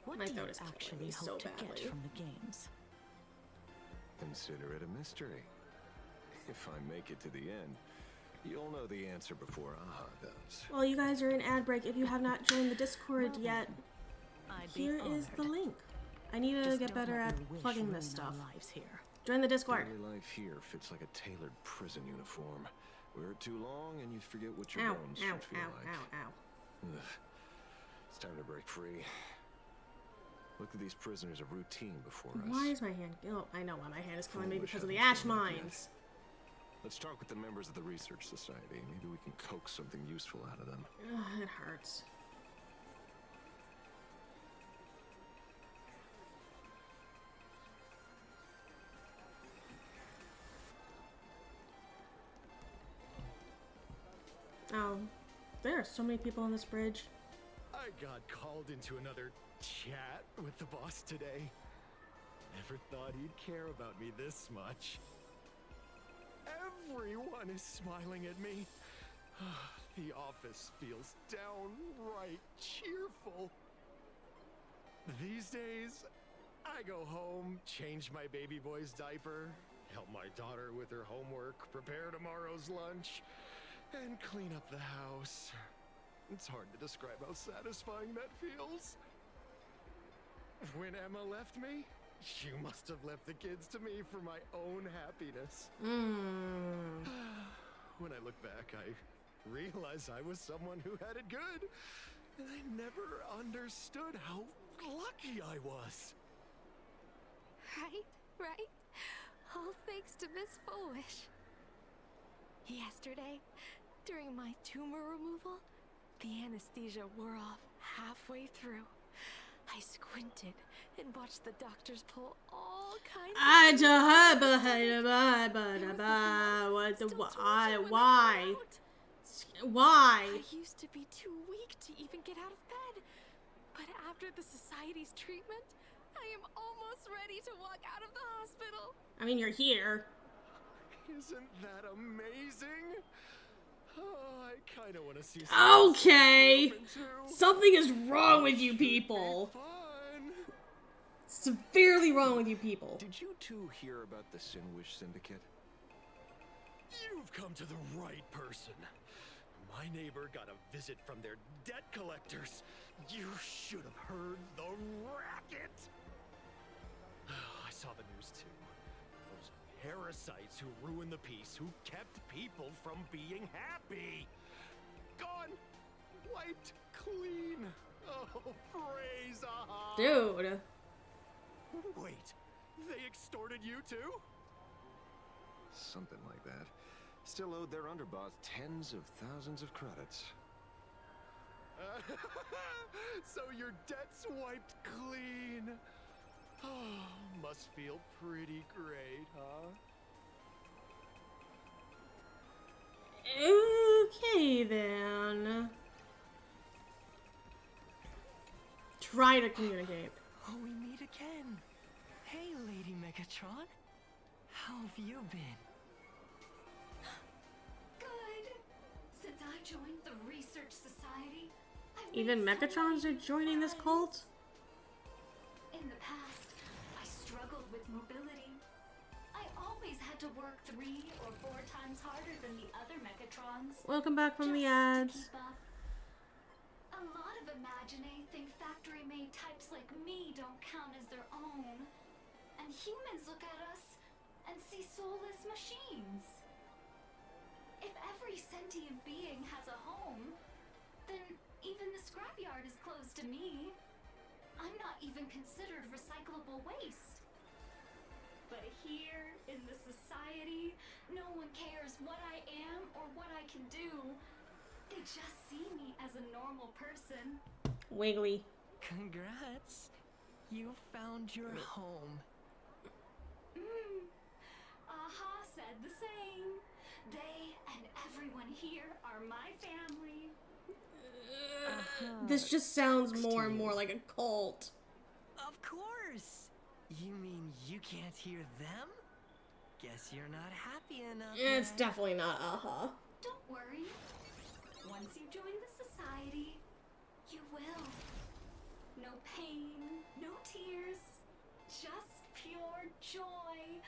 what do you actually hope to get from the games? Consider it a mystery. If I make it to the end, you'll know the answer before Aha does. Well, you guys are in ad break. If you have not joined the Discord yet, here is the link. I need to get better at plugging this stuff. Join the Discord. Daily life here fits like a tailored prison uniform. Wear it too long and you forget what your bones should feel like. Ugh. It's time to break free. Look at these prisoners of routine before us. Why is my hand? Oh, I know why my hand is killing me, because of the ash mines. Let's talk with the members of the Research Society. Maybe we can coax something useful out of them. Ugh, it hurts. Oh, there are so many people on this bridge. I got called into another chat with the boss today. Never thought he'd care about me this much. Everyone is smiling at me. The office feels downright cheerful. These days, I go home, change my baby boy's diaper, help my daughter with her homework, prepare tomorrow's lunch, and clean up the house. It's hard to describe how satisfying that feels. When Emma left me, you must have left the kids to me for my own happiness. When I look back, I realize I was someone who had it good. And I never understood how lucky I was. Right? All thanks to Miss Foolish. Yesterday, during my tumor removal, the anesthesia wore off halfway through. I squinted and watched the doctors pull all kinds of Why? I used to be too weak to even get out of bed. But after the society's treatment, I am almost ready to walk out of the hospital. I mean, you're here. Isn't that amazing? Oh, I kind of want to see. Okay. Something is wrong with you people. Severely wrong with you people. Did you two hear about the Sinwish Syndicate? You've come to the right person. My neighbor got a visit from their debt collectors. You should have heard the racket. I saw the news too. Those parasites who ruined the peace, who kept people from being happy. Gone. Wiped clean. Oh, praise Allah. Dude. Wait, they extorted you too? Something like that. Still owed their underboss tens of thousands of credits. So your debt's wiped clean. Oh, must feel pretty great, huh? Okay, then. Try to communicate. Oh, we meet again. Hey, Lady Megatron. How have you been? Good. Since I joined the Research Society, I've Even made so Megatrons are many joining this cult? In the past, I struggled with mobility. I always had to work 3 or 4 times harder than the other Megatrons. Welcome back from the just to ads. keep up. A lot of Imagine think factory-made types like me don't count as their own. And humans look at us and see soulless machines. If every sentient being has a home, then even the scrapyard is closed to me. I'm not even considered recyclable waste. But here, in the society, no one cares what I am or what I can do. They just see me as a normal person. Wiggly. Congrats. You found your home. Aha said the same. They and everyone here are my family. This just sounds more and more like a cult. Of course. You mean you can't hear them? Guess you're not happy enough. It's yet. definitely not aha. Don't worry. Once you join the society, you will. No pain, no tears, just pure joy.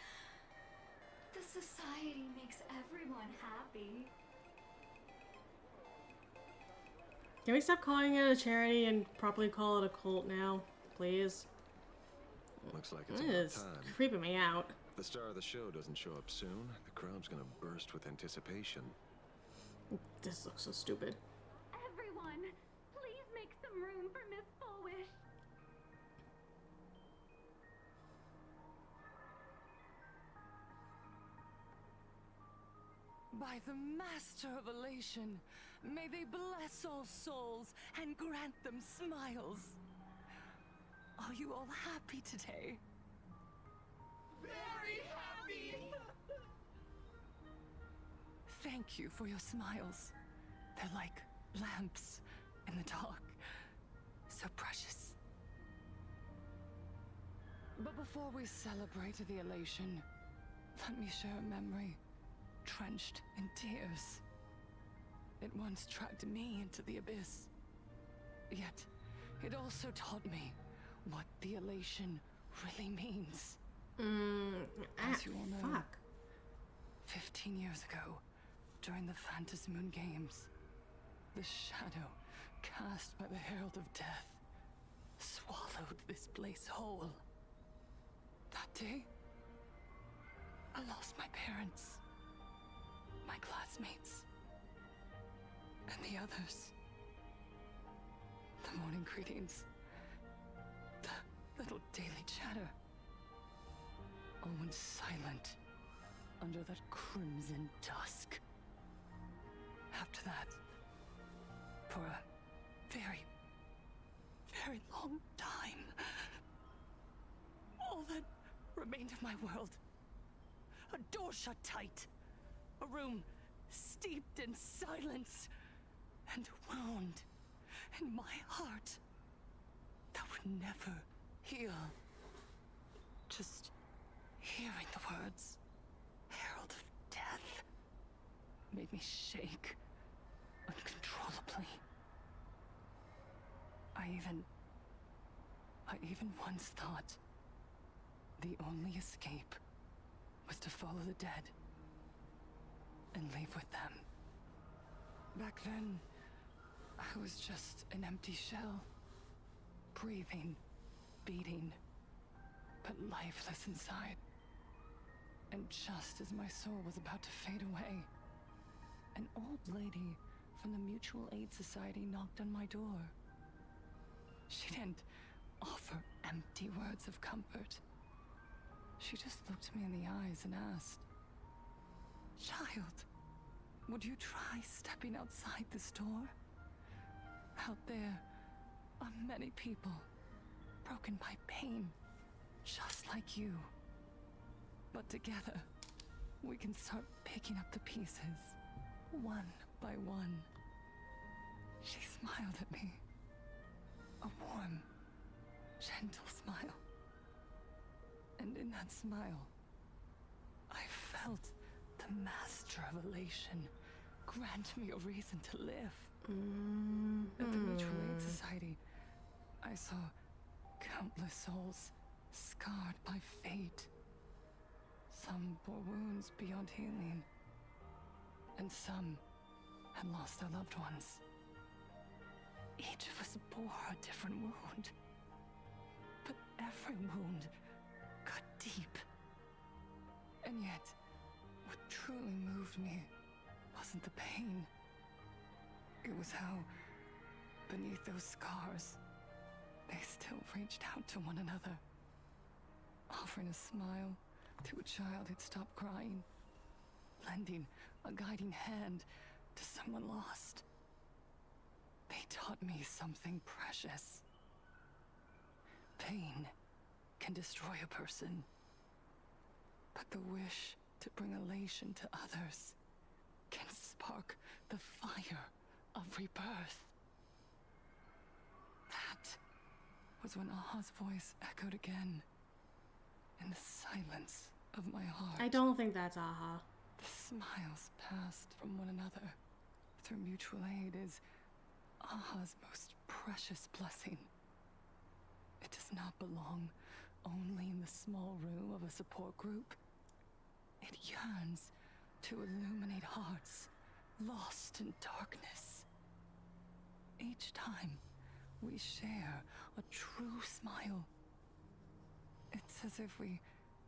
The society makes everyone happy. Can we stop calling it a charity and properly call it a cult now, please? Looks like it's It's about time. creeping me out. If the star of the show doesn't show up soon, the crowd's gonna burst with anticipation. This looks so stupid. Everyone, please make some room for Miss Foolish. By the Master of Elation, may they bless all souls and grant them smiles. Are you all happy today? Very happy! Thank you for your smiles. They're like lamps in the dark. So precious. But before we celebrate the elation, let me share a memory drenched in tears. It once dragged me into the abyss. Yet, it also taught me what the elation really means. As you all know, Fuck. 15 years ago, during the Phantom Moon Games, the shadow cast by the Herald of Death swallowed this place whole. That day, I lost my parents, my classmates, and the others. The morning greetings, the little daily chatter. Oh, and silent under that crimson dusk. After that, for a very, very long time, all that remained of my world, a door shut tight, a room steeped in silence, and a wound in my heart that would never heal. Just hearing the words, Herald of Death, made me shake uncontrollably. I even once thought the only escape was to follow the dead and leave with them. Back then, I was just an empty shell, breathing, beating, but lifeless inside. And just as my soul was about to fade away, an old lady from the Mutual Aid Society knocked on my door. She didn't offer empty words of comfort. She just looked me in the eyes and asked, "Child, would you try stepping outside this door? Out there are many people broken by pain, just like you. But together, we can start picking up the pieces, one by one." She smiled at me. A warm, gentle smile. And in that smile, I felt the master of elation grant me a reason to live. At the Mutual Aid Society, I saw countless souls scarred by fate. Some bore wounds beyond healing, and some had lost their loved ones. Each of us bore a different wound, but every wound cut deep. And yet, what truly moved me wasn't the pain. It was how, beneath those scars, they still reached out to one another, offering a smile to a child who'd stopped crying, lending a guiding hand to someone lost. They taught me something precious. Pain can destroy a person, but the wish to bring elation to others can spark the fire of rebirth. That was when Aha's voice echoed again in the silence of my heart. I don't think that's Aha. The smiles passed from one another through mutual aid is Aha's most precious blessing. It does not belong only in the small room of a support group. It yearns to illuminate hearts lost in darkness. Each time we share a true smile, it's as if we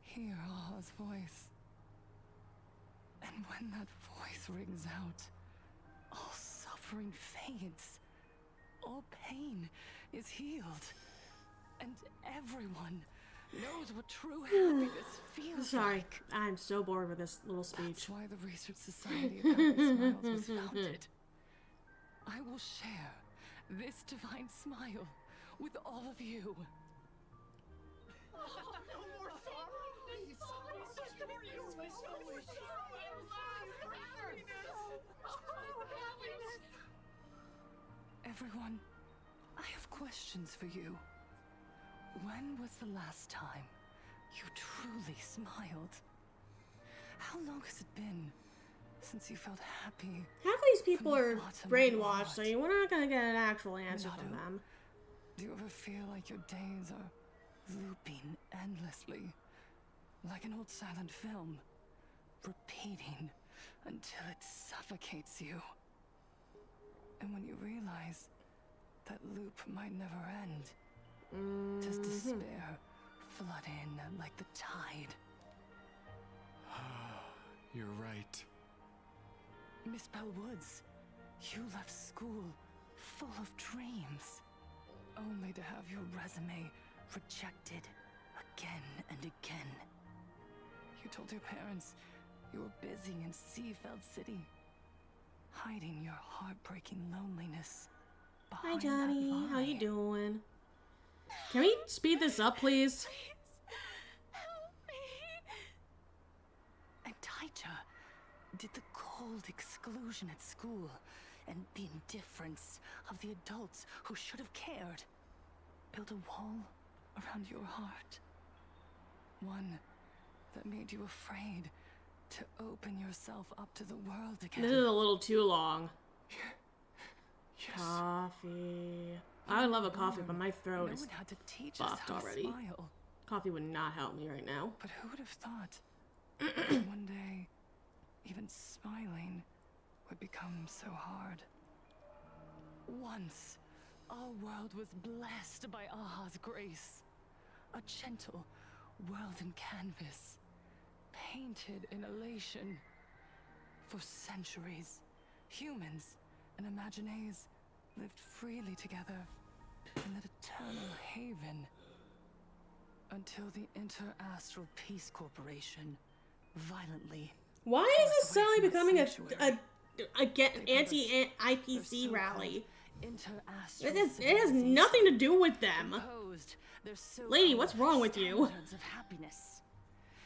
hear Aha's voice. And when that voice rings out, all suffering fades, all pain is healed, and everyone knows what true happiness feels Sorry, like. I'm so bored with this little speech. That's why the Research Society of Happy Smiles was founded. I will share this divine smile with all of you. No more sorrow, please. Everyone, I have questions for you. When was the last time you truly smiled? How long has it been since you felt happy? Half of these people are brainwashed, so we're not gonna get an actual answer from them. Do you ever feel like your days are looping endlessly, like an old silent film, repeating until it suffocates you? And when you realize that loop might never end, does despair flood in like the tide? You're right. Miss Bellwoods, you left school full of dreams, only to have your resume rejected again and again. told your parents you were busy in Seafeld City, hiding your heartbreaking loneliness Hi, behind Johnny. that How you lie. doing? Can we speed this up, please? And Taija did the cold exclusion at school and the indifference of the adults who should have cared. Build a wall around your heart. One that made you afraid to open yourself up to the world again. This is a little too long. Yes. Coffee. I would love a coffee, but my throat No is one had to teach us fucked how to already. smile. Coffee would not help me right now. But who would have thought that one day, even smiling would become so hard? Once, our world was blessed by Aha's grace. A gentle world in canvas, painted in elation. For centuries, humans and Imaginaes lived freely together in that eternal haven. Until the Inter-Astral Peace Corporation violently... Why is this suddenly becoming an anti-IPC rally? It has nothing to do with them. Lady, what's wrong with you? Of happiness,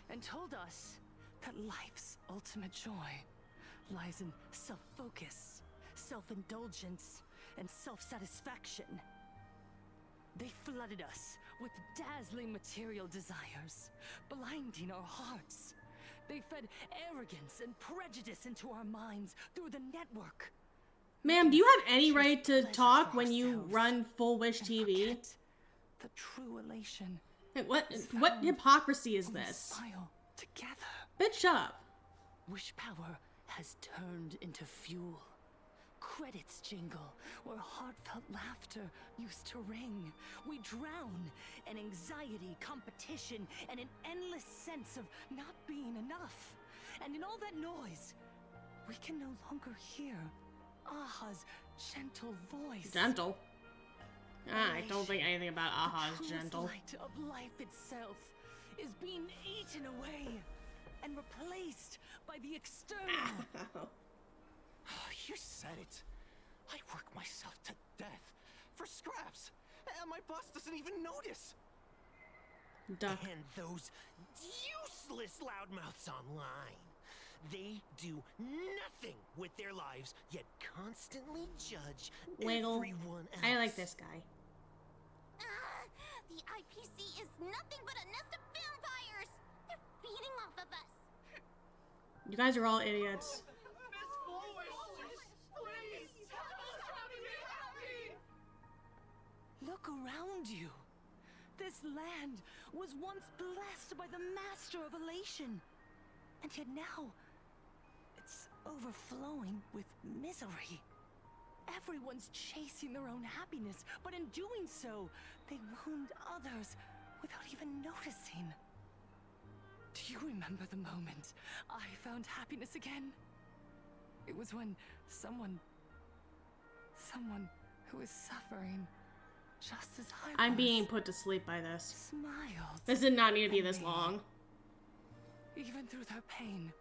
and told us that life's ultimate joy lies in self-focus, self-indulgence, and self-satisfaction. They flooded us with dazzling material desires, blinding our hearts. They fed arrogance and prejudice into our minds through the network. Ma'am, do you have any right to talk when you run Full Wish TV? The true elation. What hypocrisy is this? Smile together. Bitch, shut up. Wish power has turned into fuel. Credits jingle where heartfelt laughter used to ring. We drown in anxiety, competition, and an endless sense of not being enough. And in all that noise, we can no longer hear Aha's gentle voice. Gentle? I don't think anything about Aha is gentle. The light of life itself is being eaten away and replaced by the external. You said it. I work myself to death for scraps, and my boss doesn't even notice. Duck. And those useless loudmouths online. They do nothing with their lives, yet constantly judge everyone else. I like this guy. The IPC is nothing but a nest of vampires. They're feeding off of us. You guys are all idiots. Look around you. This land was once blessed by the master of elation. And yet now, it's overflowing with misery. Everyone's chasing their own happiness, but in doing so, they wound others without even noticing. Do you remember the moment I found happiness again? It was when someone who is suffering just as I was. I'm being put to sleep by this. Smiled. This did not need to be this long. Even through their pain,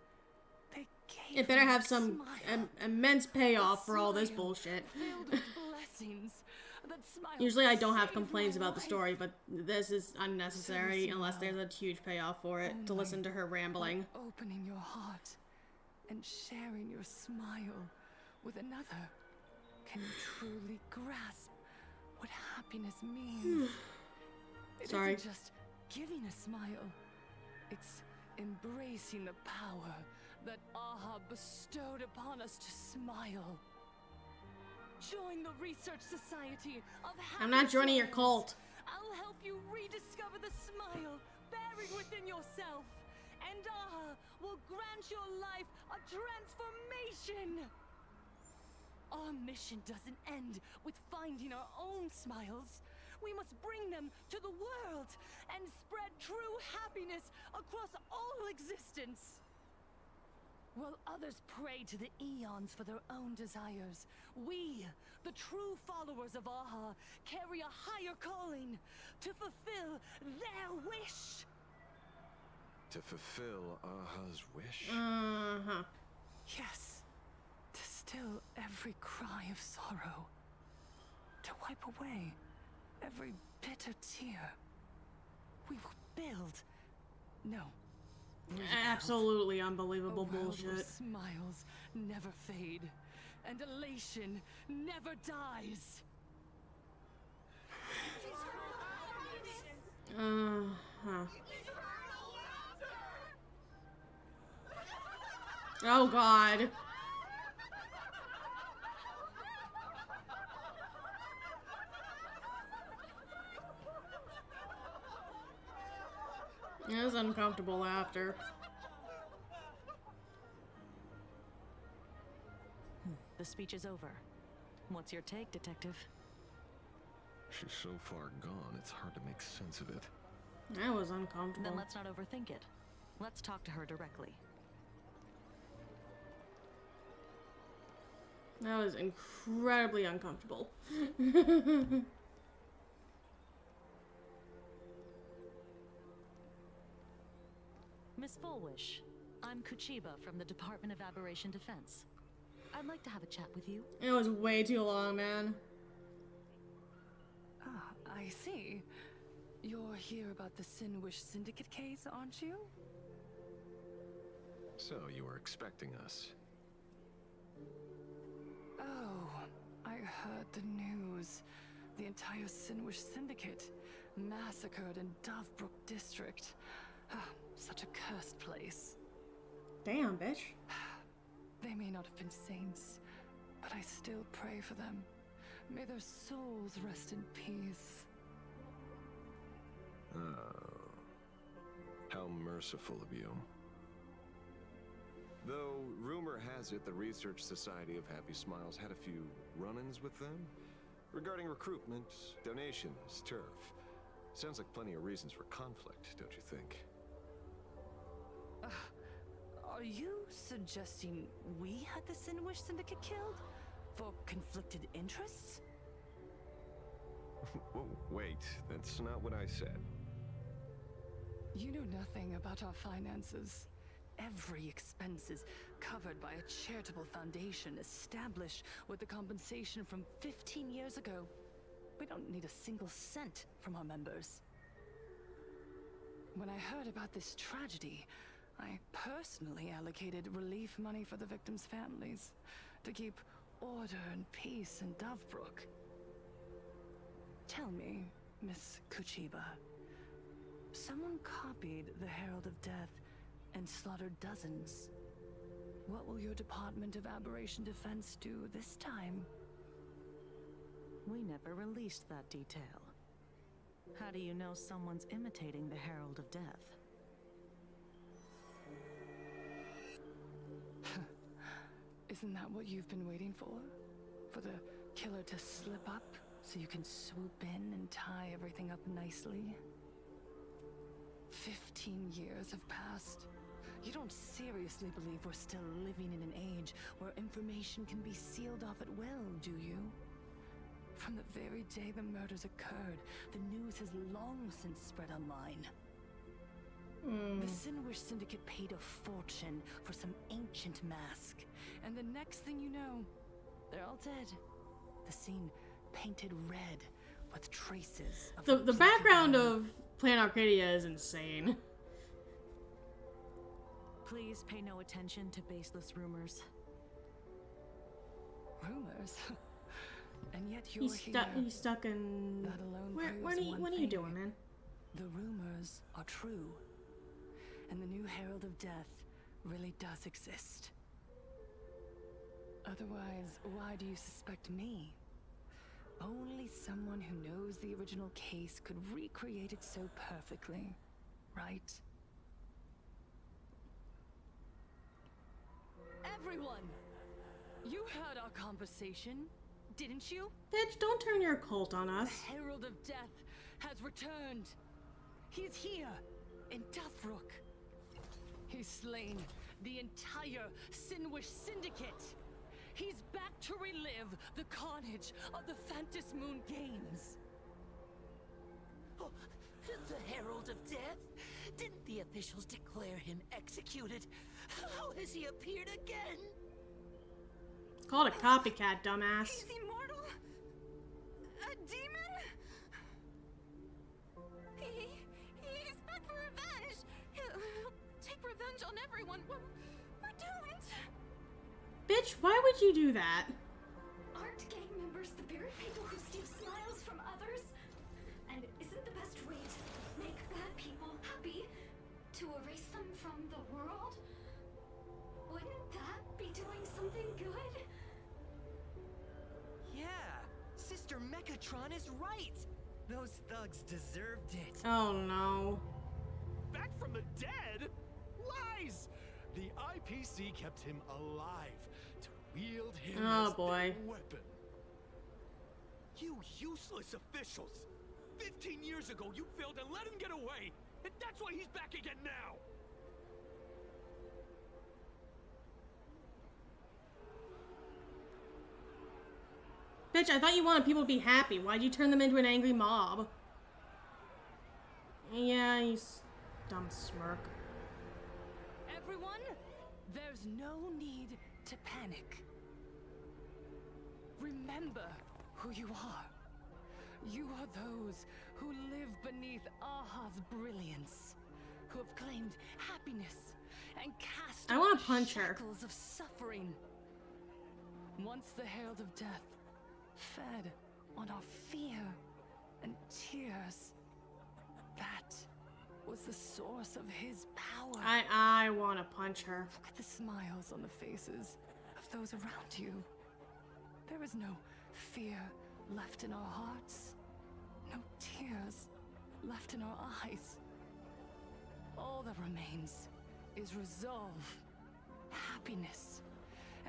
they gave It better me have some smile. immense payoff for all this bullshit. Filled with blessings. That smile Usually I don't have saved complaints my about the life. story, but this is unnecessary unless there's a huge payoff for it to listen to her rambling. Opening your heart and sharing your smile with another can truly grasp what happiness means. It Sorry. isn't just giving a smile. It's embracing the power that Aha bestowed upon us to smile. Join the Research Society of Happy I'm not joining your Souls. cult. I'll help you rediscover the smile buried within yourself. And Aha will grant your life a transformation. Our mission doesn't end with finding our own smiles. We must bring them to the world and spread true happiness across all existence. While others pray to the eons for their own desires, we, the true followers of Aha, carry a higher calling to fulfill their wish. To fulfill Aha's wish? Uh-huh. Yes. To still every cry of sorrow. To wipe away every bitter tear. We will build. No. rebuild. Absolutely unbelievable A world where bullshit. smiles never fade, and elation never dies. Uh-huh. Oh god. It was uncomfortable laughter. The speech is over. What's your take, Detective? She's so far gone, it's hard to make sense of it. That was uncomfortable. Then let's not overthink it. Let's talk to her directly. That was incredibly uncomfortable. Miss Fullwish, I'm Kuchiba from the Department of Aberration Defense. I'd like to have a chat with you. It was way too long, man. Ah, I see. You're here about the Sinwish Syndicate case, aren't you? So, you were expecting us. Oh, I heard the news. The entire Sinwish Syndicate massacred in Dovebrook District. Ah, such a cursed place. Damn, bitch. They may not have been saints, but I still pray for them. May their souls rest in peace. Oh. How merciful of you. Though, rumor has it the Research Society of Happy Smiles had a few run-ins with them. Regarding recruitment, donations, turf. Sounds like plenty of reasons for conflict, don't you think? Are you suggesting we had the Sinwish Syndicate killed? For conflicted interests? Whoa, wait, that's not what I said. You know nothing about our finances. Every expense is covered by a charitable foundation established with the compensation from 15 years ago. We don't need a single cent from our members. When I heard about this tragedy, I personally allocated relief money for the victims' families to keep order and peace in Dovebrook. Tell me, Miss Kuchiba, someone copied the Herald of Death and slaughtered dozens. What will your Department of Aberration Defense do this time? We never released that detail. How do you know someone's imitating the Herald of Death? Isn't that what you've been waiting for? For the killer to slip up so you can swoop in and tie everything up nicely? 15 years have passed. You don't seriously believe we're still living in an age where information can be sealed off at will, do you? From the very day the murders occurred, the news has long since spread online. The Sinwish Syndicate paid a fortune for some ancient mask, and the next thing you know, they're all dead. The scene painted red with traces of The background of Planet Arcadia is insane. Please pay no attention to baseless rumors. Rumors? And yet you're He's stuck in... That alone What are you doing, man? The rumors are true. And the new Herald of Death really does exist. Otherwise, why do you suspect me? Only someone who knows the original case could recreate it so perfectly, right? Everyone! You heard our conversation, didn't you? Bitch, don't turn your cult on us. The Herald of Death has returned. He is here, in Dovebrook. He's slain the entire Sinwish Syndicate. He's back to relive the carnage of the Phantom Moon Games. Oh, the Herald of Death? Didn't the officials declare him executed? How has he appeared again? It's called a copycat, dumbass. He's immortal? A demon? He's back for revenge. He'll take revenge on everyone. We're doomed. Bitch, why would you do that? Aren't gang members the very people who steal smiles from others? And isn't the best way to make bad people happy to erase them from the world? Wouldn't that be doing something good? Yeah, Sister Mechatron is right. Those thugs deserved it. Oh no. Back from the dead? Lies! The IPC kept him alive to wield him as boy. their weapon. You useless officials! 15 years ago you failed and let him get away! And that's why he's back again now! Bitch, I thought you wanted people to be happy. Why'd you turn them into an angry mob? Yeah, you dumb smirk. Everyone, there's no need to panic. Remember who you are. You are those who live beneath Aha's brilliance, who have claimed happiness and cast I want to punch her. shackles of suffering. Once the herald of death fed on our fear and tears, that was the source of his power. I want to punch her. Look at the smiles on the faces of those around you. There is no fear left in our hearts, no tears left in our eyes. All that remains is resolve, happiness,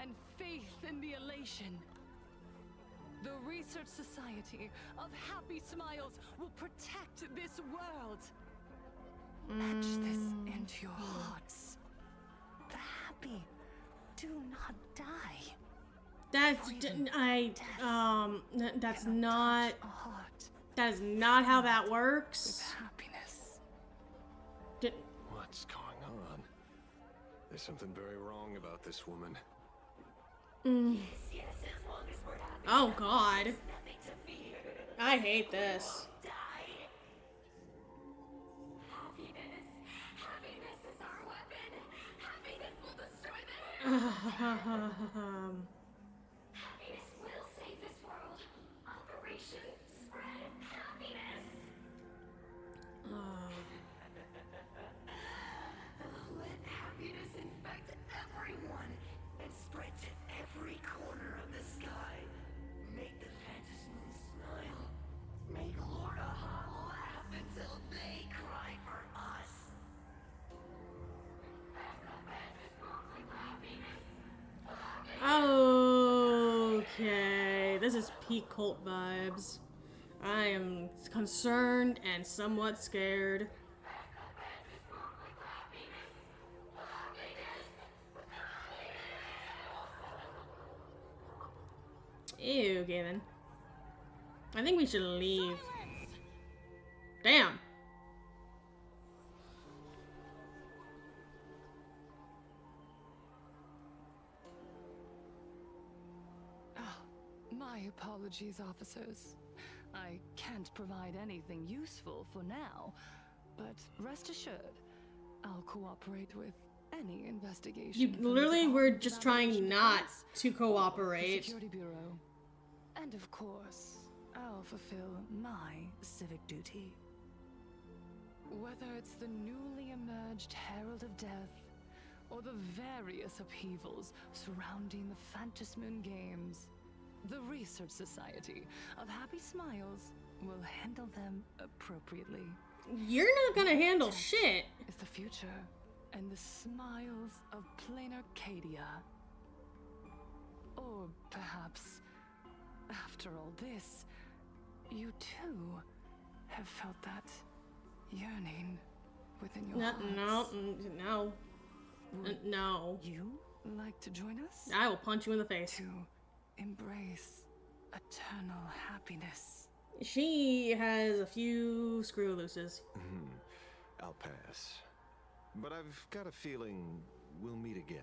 and faith in the elation. The Research Society of Happy Smiles will protect this world. Etch this into your hearts. The happy do not die. That's that's not. That is not how that works. Happiness. What's going on? There's something very wrong about this woman. Yes, as long as we're happy. Oh God. There's nothing to fear. I hate this. Happiness is our weapon. Happiness will destroy the Happiness will save this world. Operation Spread Happiness. Let happiness infect everyone and spread to every corner of the sky. Make the Phantom Moon smile. Make Lord Aha laugh until they cry for us. Okay, this is peak cult vibes. I am concerned and somewhat scared. Ew, Gavin. I think we should leave. Damn. My apologies, officers. I can't provide anything useful for now, but rest assured, I'll cooperate with any investigation. You literally were just trying not to the cooperate. Security Bureau. And of course, I'll fulfill my civic duty. Whether it's the newly emerged Herald of Death, or the various upheavals surrounding the Phantasmoon Games, the Research Society of Happy Smiles will handle them appropriately. You're not gonna handle shit. It's the future and the smiles of plain Arcadia. Or perhaps, after all this, you too have felt that yearning within your hearts. No. No. You like to join us? I will punch you in the face. To embrace eternal happiness. She has a few screw looses. I'll pass. But I've got a feeling we'll meet again.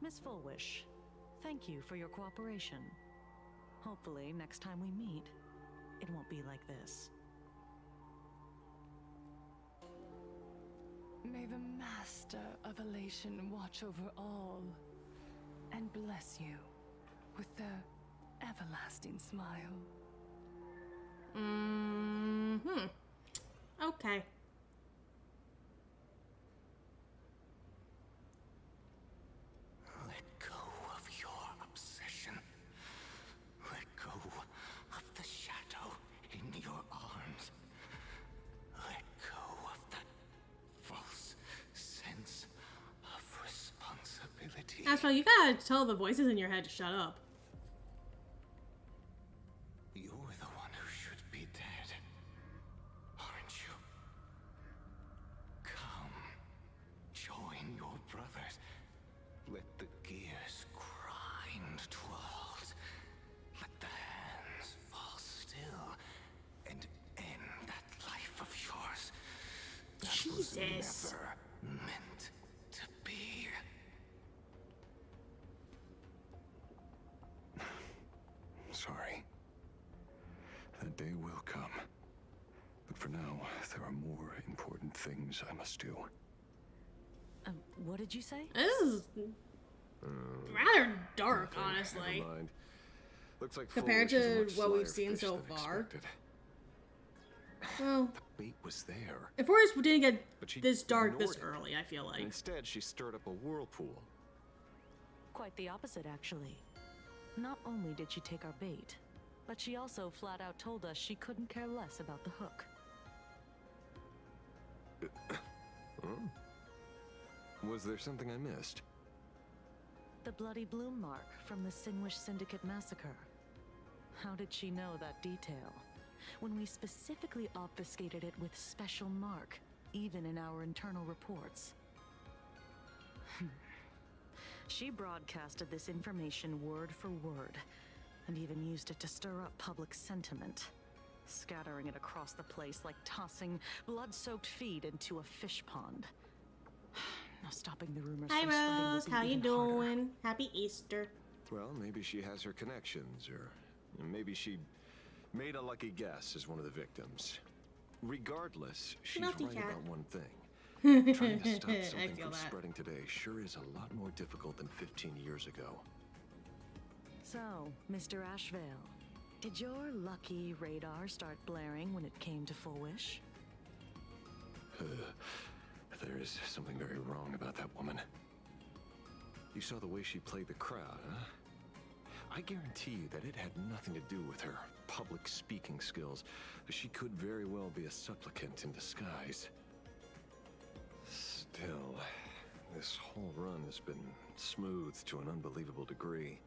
Miss Fullwish, thank you for your cooperation. Hopefully, next time we meet, it won't be like this. May the Master of Elation watch over all and bless you with their everlasting smile. Okay. Let go of your obsession. Let go of the shadow in your arms. Let go of that false sense of responsibility. Ashveil, you gotta tell the voices in your head to shut up. You're the one who should be dead, aren't you? Come, join your brothers. Let the gears grind to a halt. Let the hands fall still and end that life of yours. That was never meant to be. Sorry. That day will come. But for now, there are more important things I must do. What did you say? This is rather dark, honestly. Never mind. Looks like compared Fullwish is a to much what we've slyer seen fish so than far. expected. Well, The bait was there. if Forrest didn't get But she this dark this ignored it. early, I feel And like. instead, she stirred up a whirlpool. Quite the opposite, actually. Not only did she take our bait, but she also flat out told us she couldn't care less about the hook. Was there something I missed? The bloody bloom mark from the Sinwish Syndicate massacre. How did she know that detail? When we specifically obfuscated it with special mark, even in our internal reports. She broadcasted this information word for word, and even used it to stir up public sentiment, scattering it across the place like tossing blood-soaked feed into a fish pond. Now stopping the rumors Hi from spreading will Rose, be how you even harder. doing? Happy Easter. Well, maybe she has her connections, or maybe she made a lucky guess as one of the victims. Regardless, she's Naughty right cat. about one thing. Trying to stop I something feel from that. spreading today sure is a lot more difficult than 15 years ago. So, Mr. Ashveil, did your lucky radar start blaring when it came to Fullwish? There is something very wrong about that woman. You saw the way she played the crowd, huh? I guarantee you that it had nothing to do with her public speaking skills. She could very well be a supplicant in disguise. Still, this whole run has been smooth to an unbelievable degree.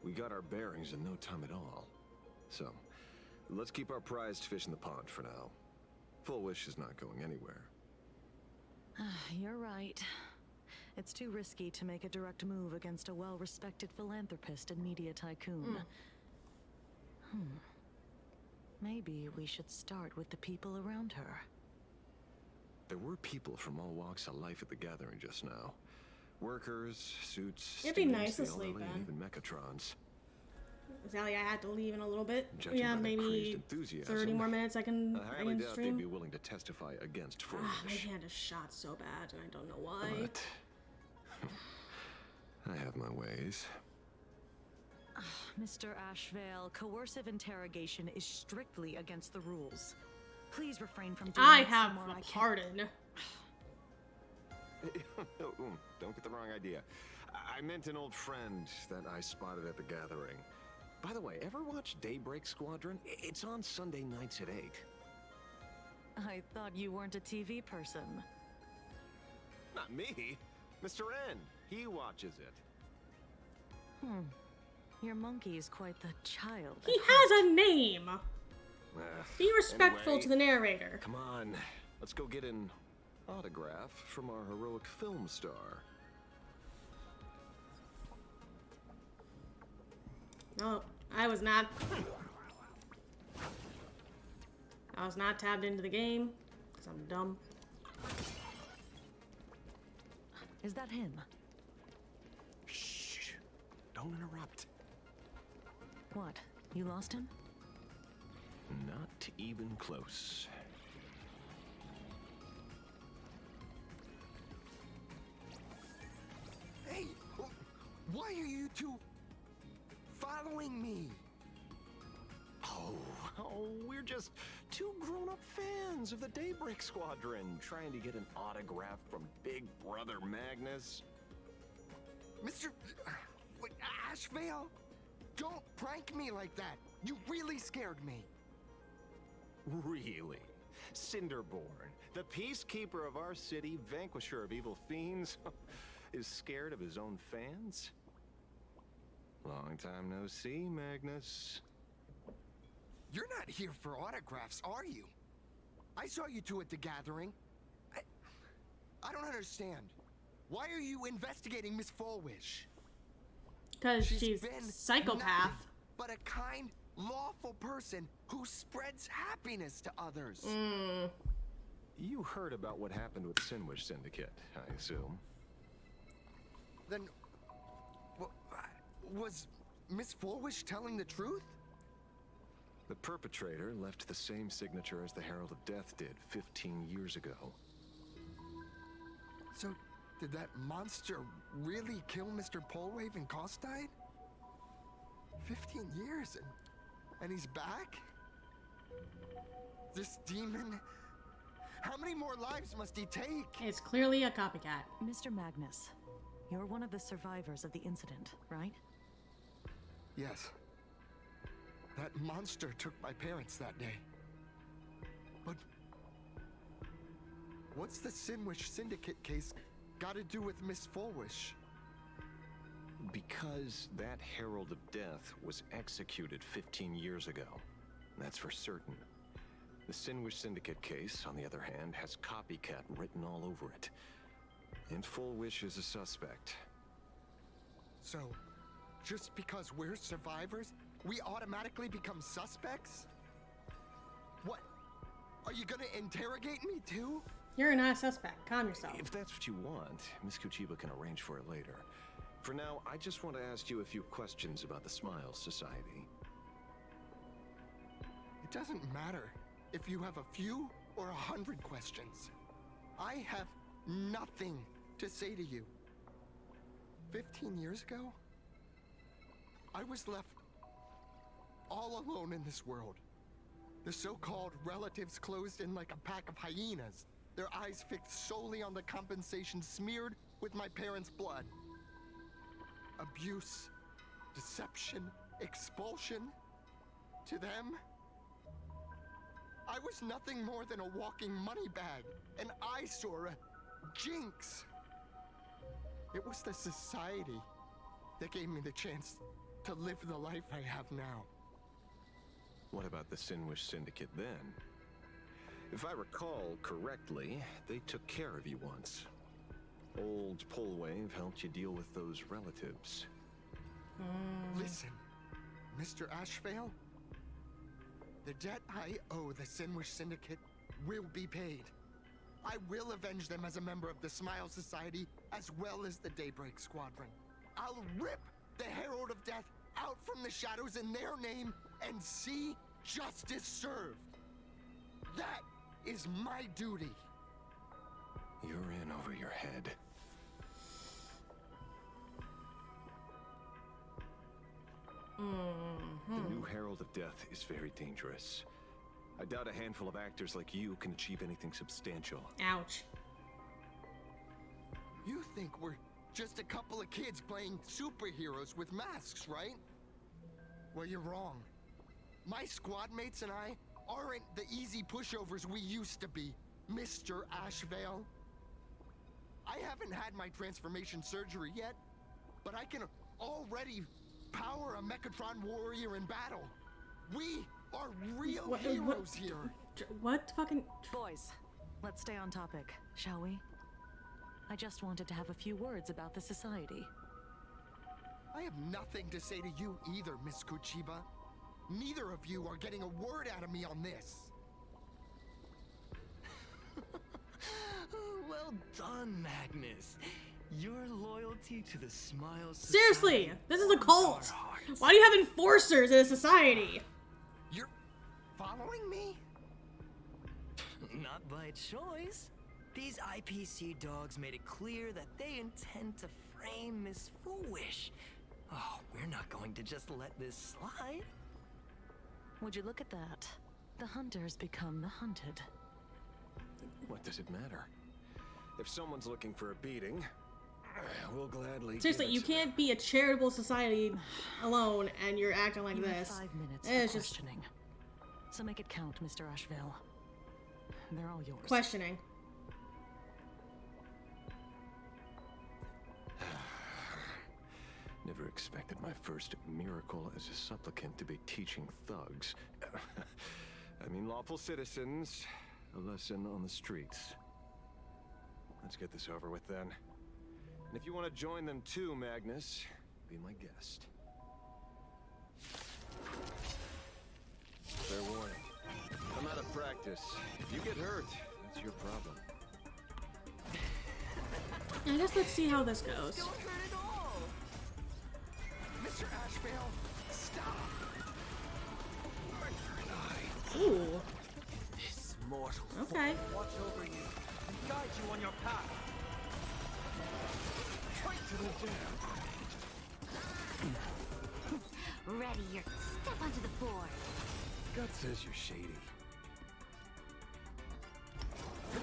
We got our bearings in no time at all. So, let's keep our prized fish in the pond for now. Fullwish is not going anywhere. You're right. It's too risky to make a direct move against a well-respected philanthropist and media tycoon. Maybe we should start with the people around her. There were people from all walks of life at the gathering just now. Workers, suits, It'd be nice to students, the sleep elderly, and in. even Mechatrons. Sally, I had to leave in a little bit. Judging Yeah, by their crazed maybe enthusiasm, 30 more minutes I can highly doubt they'd stream. be willing to testify against My Fullwish. hand is shot so bad, and I don't know why. But I have my ways. Mr. Ashveil, coercive interrogation is strictly against the rules. Please refrain from doing I it have somewhere a I can- pardon. Don't get the wrong idea. I meant an old friend that I spotted at the gathering. By the way, ever watch Daybreak Squadron? It's on Sunday nights at 8. I thought you weren't a TV person. Not me. Mr. N. He watches it. Your monkey is quite the child. He has a name! Be respectful Anyway, to the narrator. Come on, let's go get an autograph from our heroic film star. No, I was not tabbed into the game because I'm dumb. Is that him? Shh! Don't interrupt. What? You lost him? Not even close. Hey, why are you two following me? Oh, we're just two grown-up fans of the Daybreak Squadron trying to get an autograph from Big Brother Magnus. Mr. Ashveil? Don't prank me like that. You really scared me. Really? Cinderborn, the peacekeeper of our city, vanquisher of evil fiends, is scared of his own fans? Long time no see, Magnus. You're not here for autographs, are you? I saw you two at the gathering. I don't understand. Why are you investigating Miss Fulwish? Because she's psychopath. But a kind, lawful person who spreads happiness to others. You heard about what happened with the Sinwish Syndicate, I assume. Then, was Miss Fulwish telling the truth? The perpetrator left the same signature as the Herald of Death did 15 years ago. So, did that monster really kill Mr. Polwave and Costide? 15 years and he's back? This demon? How many more lives must he take? It's clearly a copycat. Mr. Magnus, you're one of the survivors of the incident, right? Yes. That monster took my parents that day. But what's the Sinwish Syndicate case got to do with Miss Fulwish? Because that Herald of Death was executed 15 years ago. That's for certain. The Sinwish Syndicate case, on the other hand, has copycat written all over it. And Fulwish is a suspect. So, just because we're survivors, we automatically become suspects? What? Are you gonna interrogate me too? You're not a suspect. Calm yourself. If that's what you want, Miss Kuchiba can arrange for it later. For now, I just want to ask you a few questions about the Smiles Society. It doesn't matter if you have a few or 100 questions. I have nothing to say to you. 15 years ago, I was left all alone in this world. The so-called relatives closed in like a pack of hyenas, their eyes fixed solely on the compensation smeared with my parents' blood. Abuse, deception, expulsion. To them, I was nothing more than a walking money bag, an eyesore, a jinx. It was the society that gave me the chance to live the life I have now. What about the Sinwish Syndicate then? If I recall correctly, they took care of you once. Old Polwave helped you deal with those relatives. Listen, Mr. Ashveil, the debt I owe the Sinwish Syndicate will be paid. I will avenge them as a member of the Smile Society, as well as the Daybreak Squadron. I'll rip the Herald of Death out from the shadows in their name and see justice served. That is my duty. You're in over your head. The new Herald of Death is very dangerous. I doubt a handful of actors like you can achieve anything substantial. Ouch. You think we're just a couple of kids playing superheroes with masks, right? Well, you're wrong. My squad mates and I aren't the easy pushovers we used to be, Mr. Ashveil. I haven't had my transformation surgery yet, but I can already power a Mechatron warrior in battle. We are real heroes here. What fucking... Boys, let's stay on topic, shall we? I just wanted to have a few words about the society. I have nothing to say to you either, Miss Kuchiba. Neither of you are getting a word out of me on this. Well done, Magnus. Your loyalty to the Smile Seriously, Society this is a warms cult. our hearts. Why do you have enforcers in a society? You're following me? Not by choice. These IPC dogs made it clear that they intend to frame Miss Foolish. Oh, we're not going to just let this slide. Would you look at that? The hunters become the hunted. What does it matter? If someone's looking for a beating, we'll gladly. Seriously, you can't be a charitable society alone and you're acting like You have this. 5 minutes It's for just questioning. So make it count, Mr. Ashveil. They're all yours. questioning. Never expected my first miracle as a supplicant to be teaching thugs. I mean, lawful citizens, a lesson on the streets. Let's get this over with then. And if you want to join them too, Magnus, be my guest. Fair warning. I'm out of practice. If you get hurt, that's your problem. I guess let's see how this goes. Don't hurt at all. Mr. Ashveil, stop! Ooh. This mortal Okay. watch over you and guide you on your path. Straight to the jam. Ready, your step onto the board. God says you're shady. I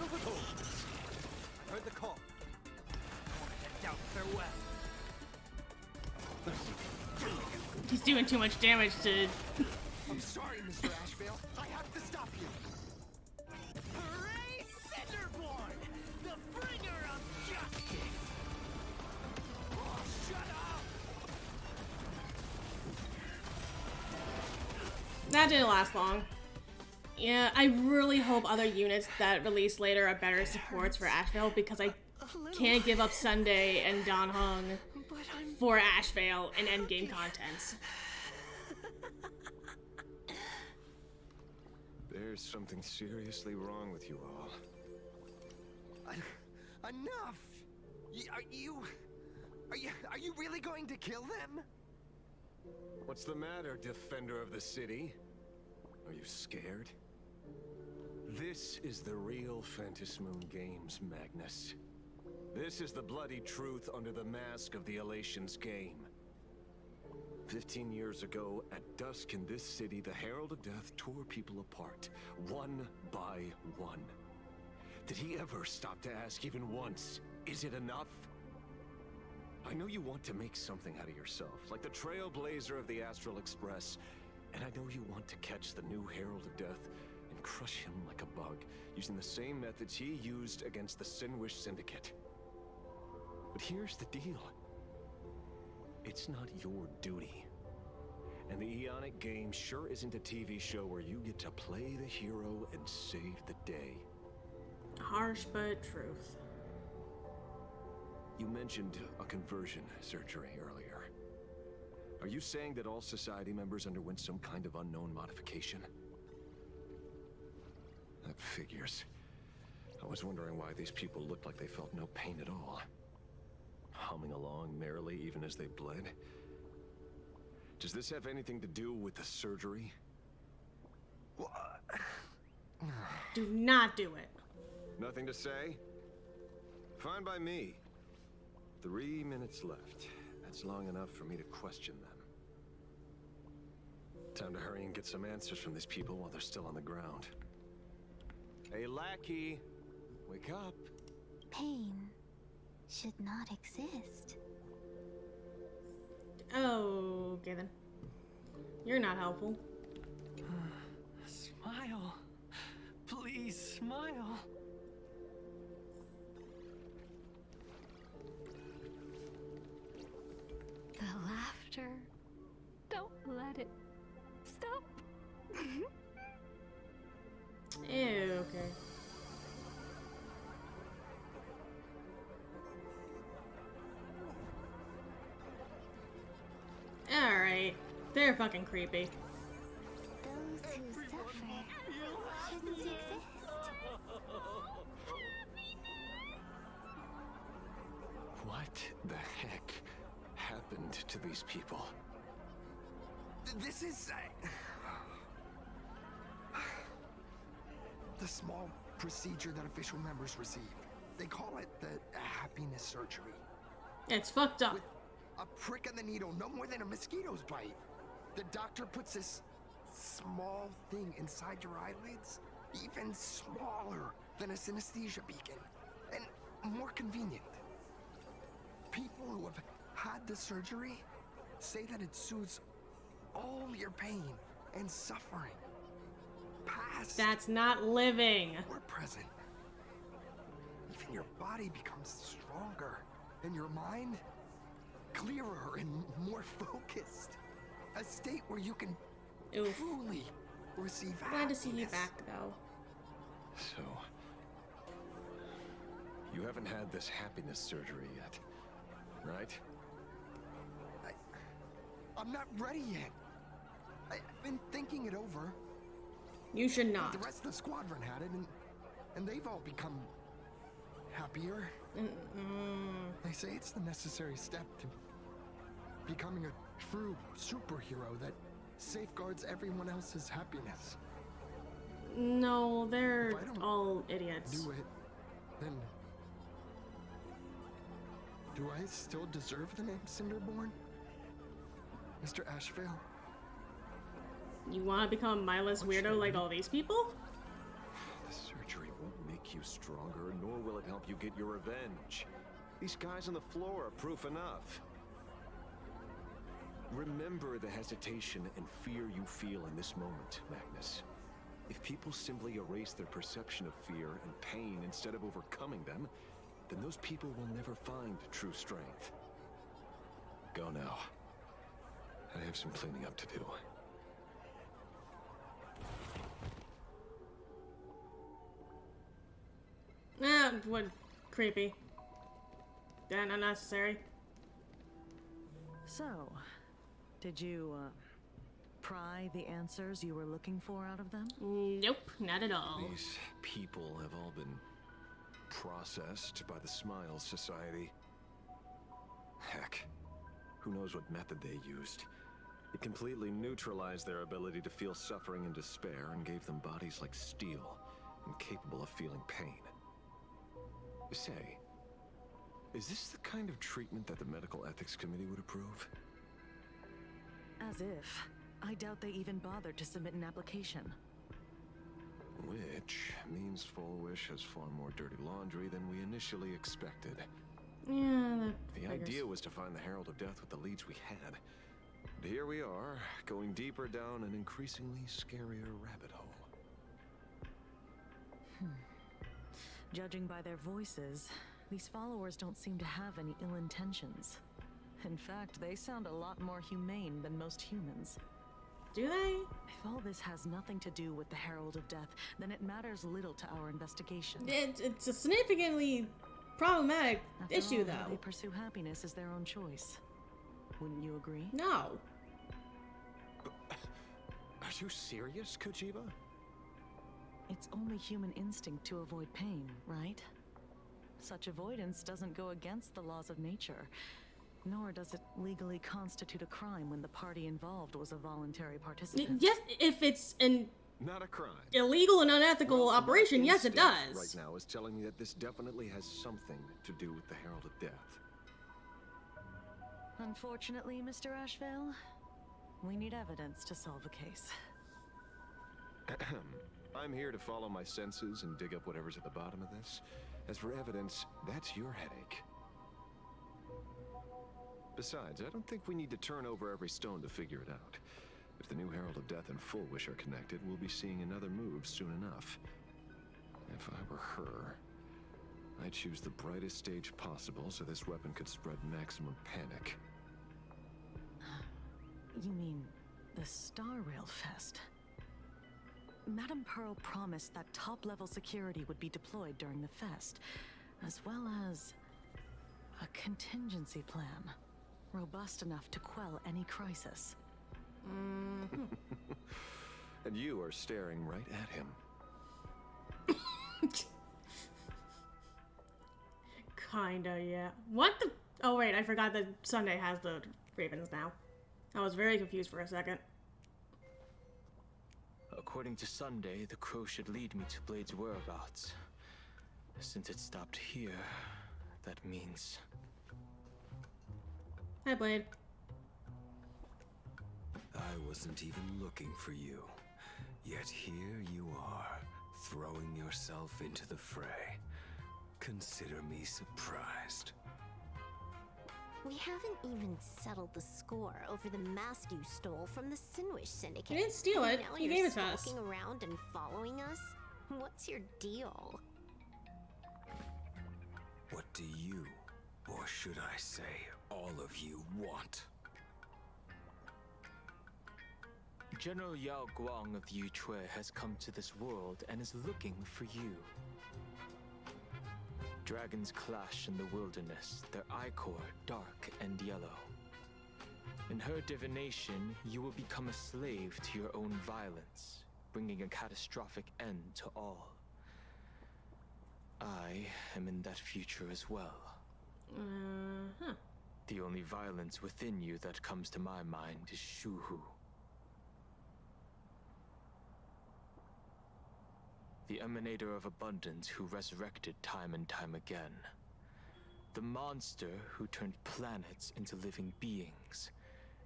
heard the call. Head down, farewell. He's doing too much damage to... I'm sorry, Mr. Ashveil. I have to stop you. Hooray, Cinderborn! The bringer of justice! Oh, shut up! That didn't last long. Yeah, I really hope other units that release later are better supports for Ashveil because I can't give up Sunday and Don Hung for Ashveil and endgame content. There's something seriously wrong with you all. Enough! Are you really going to kill them? What's the matter, defender of the city? Are you scared? This is the real Phantasmoon Games, Magnus. This is the bloody truth under the mask of the Elation's game. 15 years ago, at dusk in this city, the Herald of Death tore people apart, one by one. Did he ever stop to ask even once, is it enough? I know you want to make something out of yourself, like the trailblazer of the Astral Express, and I know you want to catch the new Herald of Death and crush him like a bug, using the same methods he used against the Sinwish Syndicate. But here's the deal. It's not your duty. And the Eonic game sure isn't a TV show where you get to play the hero and save the day. Harsh but truth. You mentioned a conversion surgery earlier. Are you saying that all society members underwent some kind of unknown modification? That figures. I was wondering why these people looked like they felt no pain at all. Humming along merrily even as they bled. Does this have anything to do with the surgery? Do not do it. Nothing to say? Fine by me. 3 minutes left. That's long enough for me to question them. Time to hurry and get some answers from these people while they're still on the ground. Hey, lackey! Wake up! Pain should not exist. Oh, okay then. You're not helpful. Smile. Please smile. The laughter. Don't let it stop. They're fucking creepy. Those who suffer shouldn't exist. What the heck happened to these people? This is the small procedure that official members receive. They call it the happiness surgery. It's fucked up. With a prick of the needle, no more than a mosquito's bite. The doctor puts this small thing inside your eyelids, even smaller than a synesthesia beacon, and more convenient. People who have had the surgery say that it soothes all your pain and suffering. Past. That's not living. Or present. Even your body becomes stronger, and your mind clearer and more focused. A state where you can truly receive happiness. Glad to see you back, though. So, you haven't had this happiness surgery yet, right? I'm not ready yet. I've been thinking it over. You should not. The rest of the squadron had it, and they've all become happier. They say it's the necessary step to becoming a true superhero that safeguards everyone else's happiness. No, they're all idiots. Do it, then do I still deserve the name Cinderborn? Mr. Ashveil? You want to become a mindless weirdo like all these people? The surgery won't make you stronger, nor will it help you get your revenge. These guys on the floor are proof enough. Remember the hesitation and fear you feel in this moment, Magnus. If people simply erase their perception of fear and pain instead of overcoming them, then those people will never find true strength. Go now. I have some cleaning up to do. What? Creepy. Then unnecessary. So, did you, pry the answers you were looking for out of them? Nope, not at all. These people have all been processed by the Smiles Society. Heck, who knows what method they used. It completely neutralized their ability to feel suffering and despair and gave them bodies like steel, incapable of feeling pain. Say, is this the kind of treatment that the Medical Ethics Committee would approve? As if. I doubt they even bothered to submit an application. Which means Fulwish has far more dirty laundry than we initially expected. Yeah, the idea was to find the Herald of Death with the leads we had. But here we are, going deeper down an increasingly scarier rabbit hole. Judging by their voices, these followers don't seem to have any ill intentions. In fact, they sound a lot more humane than most humans. Do they? If all this has nothing to do with the Herald of Death, then it matters little to our investigation. It's a significantly problematic issue, though. How they pursue happiness is their own choice. Wouldn't you agree? No. Are you serious, Kojiba? It's only human instinct to avoid pain, right? Such avoidance doesn't go against the laws of nature, nor does it legally constitute a crime when the party involved was a voluntary participant. Yes, if it's an not a crime. Illegal and unethical operation, yes it does. Right now is telling me that this definitely has something to do with the Herald of Death. Unfortunately, Mr. Ashveil, we need evidence to solve a case. I'm here to follow my senses and dig up whatever's at the bottom of this. As for evidence, that's your headache. Besides, I don't think we need to turn over every stone to figure it out. If the new Herald of Death and Fulwish are connected, we'll be seeing another move soon enough. If I were her, I'd choose the brightest stage possible so this weapon could spread maximum panic. You mean the Star Rail Fest? Madame Pearl promised that top-level security would be deployed during the fest, as well as a contingency plan, robust enough to quell any crisis. And you are staring right at him. Kinda, yeah. What the? Oh, wait, I forgot that Sunday has the ravens now. I was very confused for a second. According to Sunday, the crow should lead me to Blade's whereabouts. Since it stopped here, that means... Hi, Blade. I wasn't even looking for you. Yet here you are, throwing yourself into the fray. Consider me surprised. We haven't even settled the score over the mask you stole from the Sinwish Syndicate. You didn't steal it. Now You you're gave it to us. skulking around and following us? What's your deal? What do you, or should I say, all of you want? General Yao Guang of Yu Chui has come to this world and is looking for you. Dragons clash in the wilderness, their ichor dark and yellow. In her divination, you will become a slave to your own violence, bringing a catastrophic end to all. I am in that future as well. The only violence within you that comes to my mind is Shuhu. The emanator of abundance who resurrected time and time again. The monster who turned planets into living beings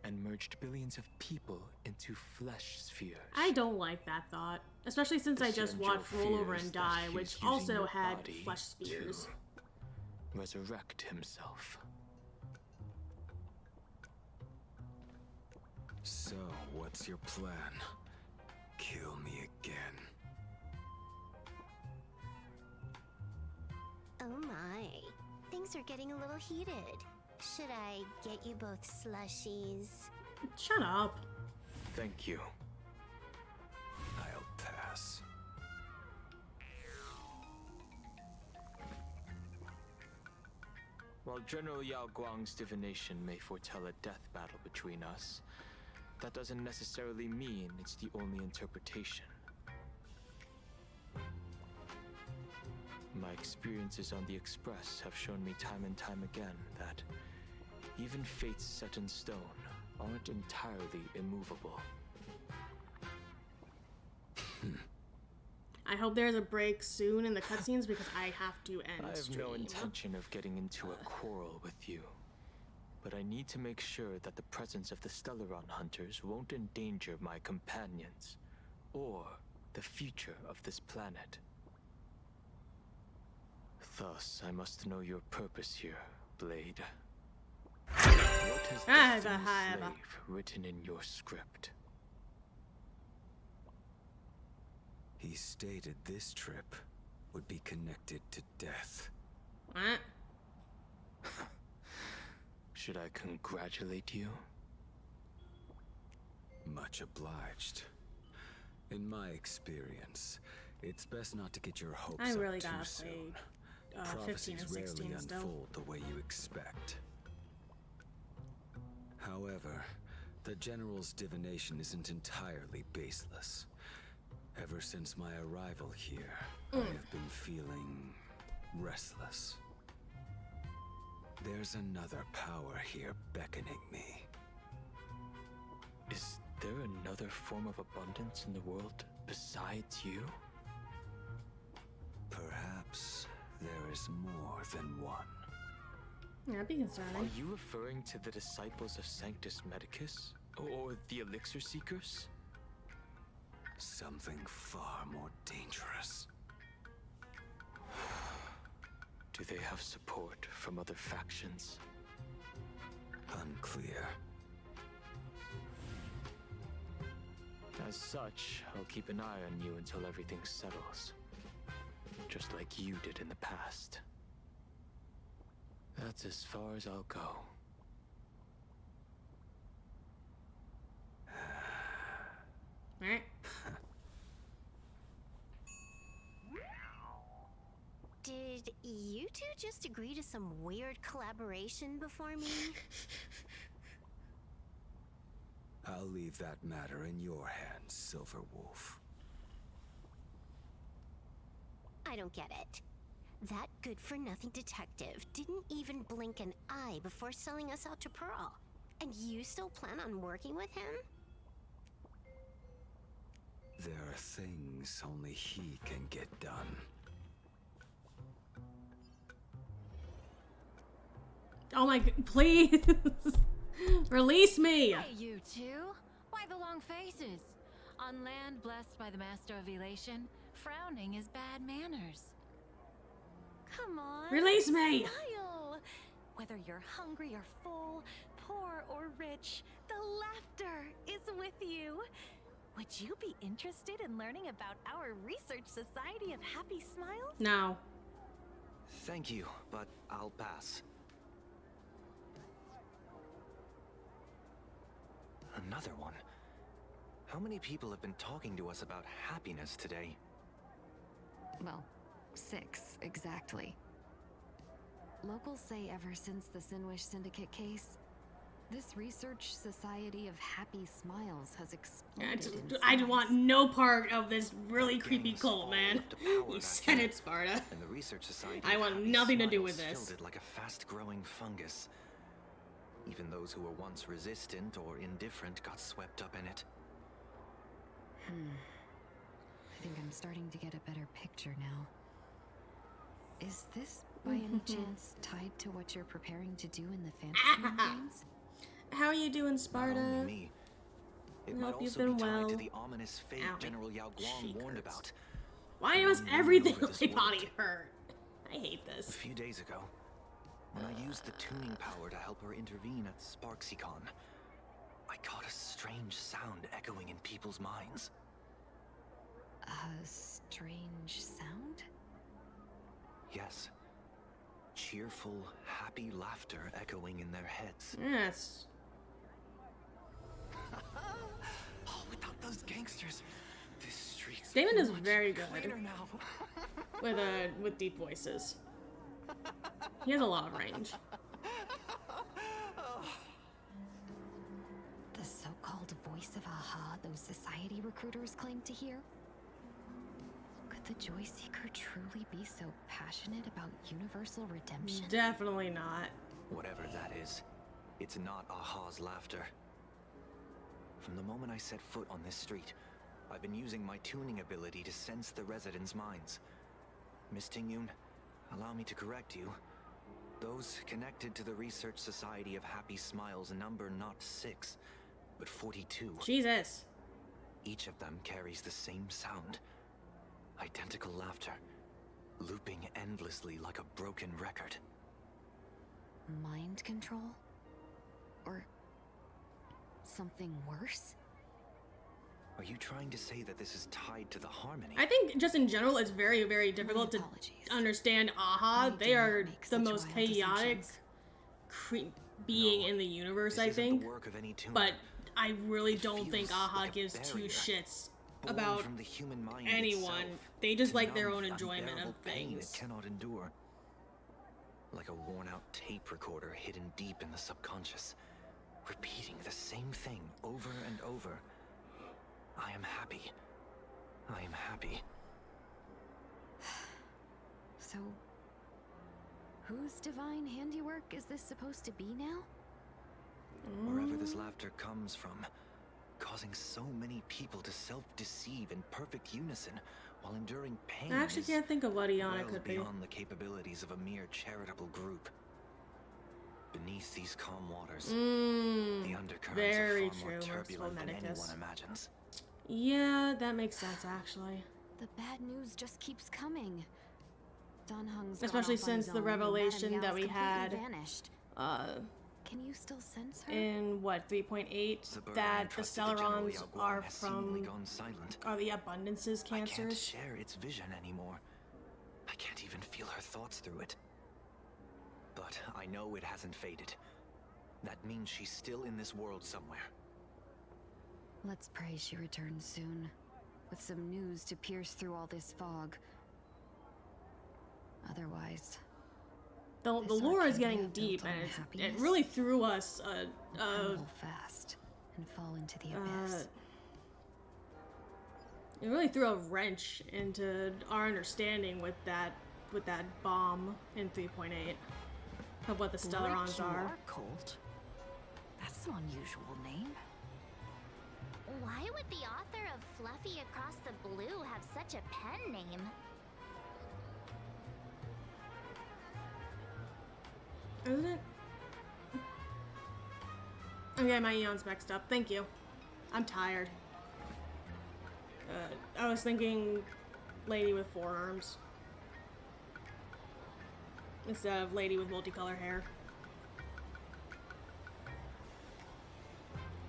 and merged billions of people into flesh spheres. I don't like that thought, especially since I just watched Roll Over and Die, which also had flesh spheres. Resurrect himself. So, what's your plan? Kill me again. Oh my. Things are getting a little heated. Should I get you both slushies? Shut up. Thank you. I'll pass. While General Yao Guang's divination may foretell a death battle between us, that doesn't necessarily mean it's the only interpretation. My experiences on the Express have shown me time and time again that even fates set in stone aren't entirely immovable. I hope there's a break soon in the cutscenes because I have to end I have stream. no intention of getting into a quarrel with you, but I need to make sure that the presence of the Stellaron hunters won't endanger my companions or the future of this planet. Thus, I must know your purpose here, Blade. What has the slave written in your script? He stated this trip would be connected to death. What? Should I congratulate you? Much obliged. In my experience, it's best not to get your hopes I really up too gotta soon. play 15 Prophecies and 16 rarely still. unfold the way you expect. However, the General's divination isn't entirely baseless. Ever since my arrival here, I have been feeling restless. There's another power here beckoning me. Is there another form of abundance in the world besides you? Perhaps there is more than one. Yeah, that'd be concerning. Are you referring to the disciples of Sanctus Medicus? Or the Elixir Seekers? Something far more dangerous. Do they have support from other factions? Unclear. As such, I'll keep an eye on you until everything settles. Just like you did in the past. That's as far as I'll go. Alright. Did you two just agree to some weird collaboration before me? I'll leave that matter in your hands, Silver Wolf. I don't get it. That good-for-nothing detective didn't even blink an eye before selling us out to Pearl. And you still plan on working with him? There are things only he can get done. Oh my god, please! Release me! Hey, you two! Why the long faces? On land blessed by the Master of Elation, frowning is bad manners. Come on! Release me! Smile! Whether you're hungry or full, poor or rich, the laughter is with you. Would you be interested in learning about our Research Society of Happy Smiles? No. Thank you, but I'll pass. Another one? How many people have been talking to us about happiness today? Well, 6, exactly. Locals say ever since the Sinwish Syndicate case, this Research Society of Happy Smiles has exploded. I want no part of this really creepy cult, man. You said it, Sparta. And the Research Society I want nothing to do with this. Filled it like a fast-growing fungus. Even those who were once resistant or indifferent got swept up in it. I think I'm starting to get a better picture now. Is this, by any chance, tied to what you're preparing to do in the Fantasy Moon games? How are you doing, Sparta? Not only me. It might hope you've also been be tied well. to the ominous fate Ow, General Yao Guang warned about. Why must everything in my body hurt? I hate this. A few days ago, when I used the tuning power to help her intervene at Sparksicon, I caught a strange sound echoing in people's minds. A strange sound? Yes. Cheerful, happy laughter echoing in their heads. Yes. Oh, without those gangsters, this street's Damon is much very good cleaner now. with deep voices. He has a lot of range. The so-called voice of Aha those society recruiters claim to hear? Could the Joy Seeker truly be so passionate about universal redemption? Definitely not. Whatever that is, it's not Aha's laughter. From the moment I set foot on this street, I've been using my tuning ability to sense the residents' minds. Miss Tingyun, allow me to correct you. Those connected to the Research Society of Happy Smiles number not 6, but 42. Jesus. Each of them carries the same sound. Identical laughter, looping endlessly like a broken record. Mind control? Or something worse? Are you trying to say that this is tied to the harmony? I think just in general, it's very, very difficult to understand Aha. They are the most chaotic being in the universe, I think. But I really don't think Aha gives two shits about from the human mind anyone. itself, They just to like their numb own the enjoyment of unbearable pain things. it cannot endure. Like a worn-out tape recorder hidden deep in the subconscious, repeating the same thing over and over. I am happy. I am happy. So, whose divine handiwork is this supposed to be now? Wherever this laughter comes from, causing so many people to self-deceive in perfect unison while enduring pain. I actually can't think of what Iana well could be. beyond the capabilities of a mere charitable group. Beneath these calm waters, the undercurrents very are far more true, turbulent than Merciful anyone Medicus. imagines. Yeah, that makes sense, actually. The bad news just keeps coming. Don Hung's gone Especially off on since his the own, and revelation Madame that we Yao's completely had, vanished. Can you still sense her? in what, 3.8, that the Celerons are from, are the Abundance's I can't cancers. share its vision anymore. I can't even feel her thoughts through it. But I know it hasn't faded. That means she's still in this world somewhere. Let's pray she returns soon, with some news to pierce through all this fog. Otherwise, The lore is getting deep, and it really threw us a fast. and fall into the abyss. It really threw a wrench into our understanding with that bomb in 3.8 of what the Stellarons are. Cult? That's an unusual name. Why would the author of Fluffy Across the Blue have such a pen name? Isn't it? Okay, my eon's mixed up. Thank you. I'm tired. I was thinking lady with 4 arms instead of lady with multicolored hair.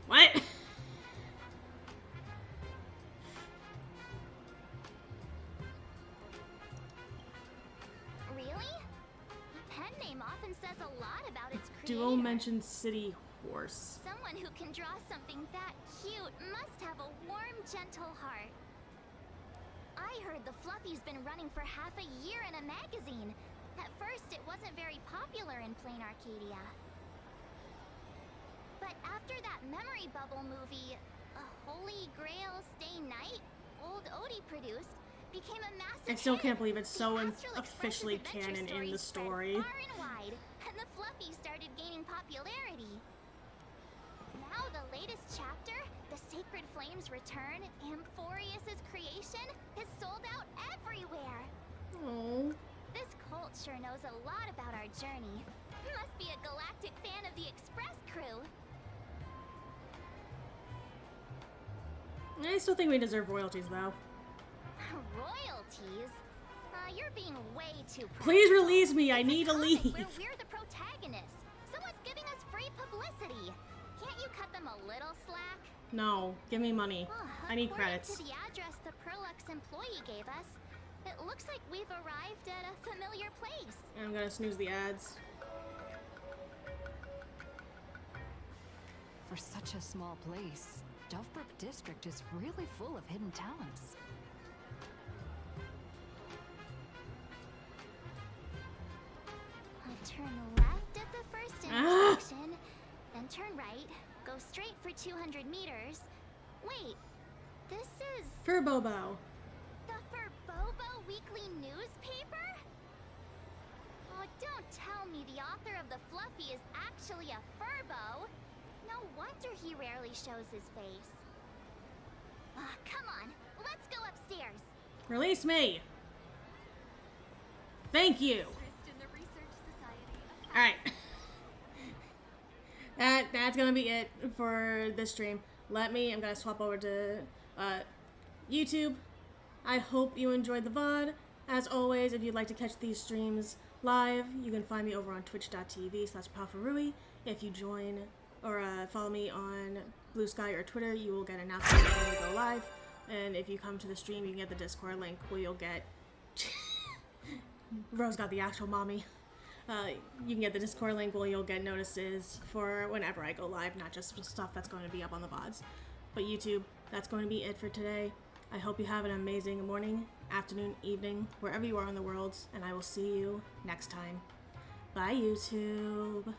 What? Really? The pen name often says a lot about its creator. Duo mentioned city horse. Someone who can draw something that cute must have a warm, gentle heart. I heard the Fluffy's been running for half a year in a magazine. At first, it wasn't very popular in Plain Arcadia. But after that memory bubble movie, A Holy Grail Stay Night, old Odie produced, became a massive I still hit. can't believe it's so The Astral officially Express's canon adventure in the stories story. spread far and wide, and the Fluffy started gaining popularity. Now the latest chapter, The Sacred Flames Return, Amphorius's creation, is sold out everywhere. Oh. This cult sure knows a lot about our journey. Must be a galactic fan of the Express crew. I still think we deserve royalties, though. Royalties? You're being way too Please release me. I need to leave. Where we're the protagonists. Someone's giving us free publicity. Can't you cut them a little slack? No, give me money. I need credits. According to the address the Perlux employee gave us, it looks like we've arrived at a familiar place. I'm gonna snooze the ads. For such a small place, Dovebrook District is really full of hidden talents. Turn left at the first intersection, then turn right, go straight for 200 meters. Wait, this is Furbobo. the Furbobo Weekly newspaper? Oh, don't tell me the author of the Fluffy is actually a Furbo. No wonder he rarely shows his face. Come on, let's go upstairs. Release me. Thank you. Alright. That's gonna be it for this stream. I'm gonna swap over to YouTube. I hope you enjoyed the VOD. As always, if you'd like to catch these streams live, you can find me over on twitch.tv/Palfarui. If you join or follow me on Blue Sky or Twitter, you will get announcements when we go live. And if you come to the stream, you can get the Discord link where you'll get... Rose got the actual mommy. You can get the Discord link where you'll get notices for whenever I go live, not just stuff that's going to be up on the VODs. But YouTube, that's going to be it for today. I hope you have an amazing morning, afternoon, evening, wherever you are in the world, and I will see you next time. Bye, YouTube!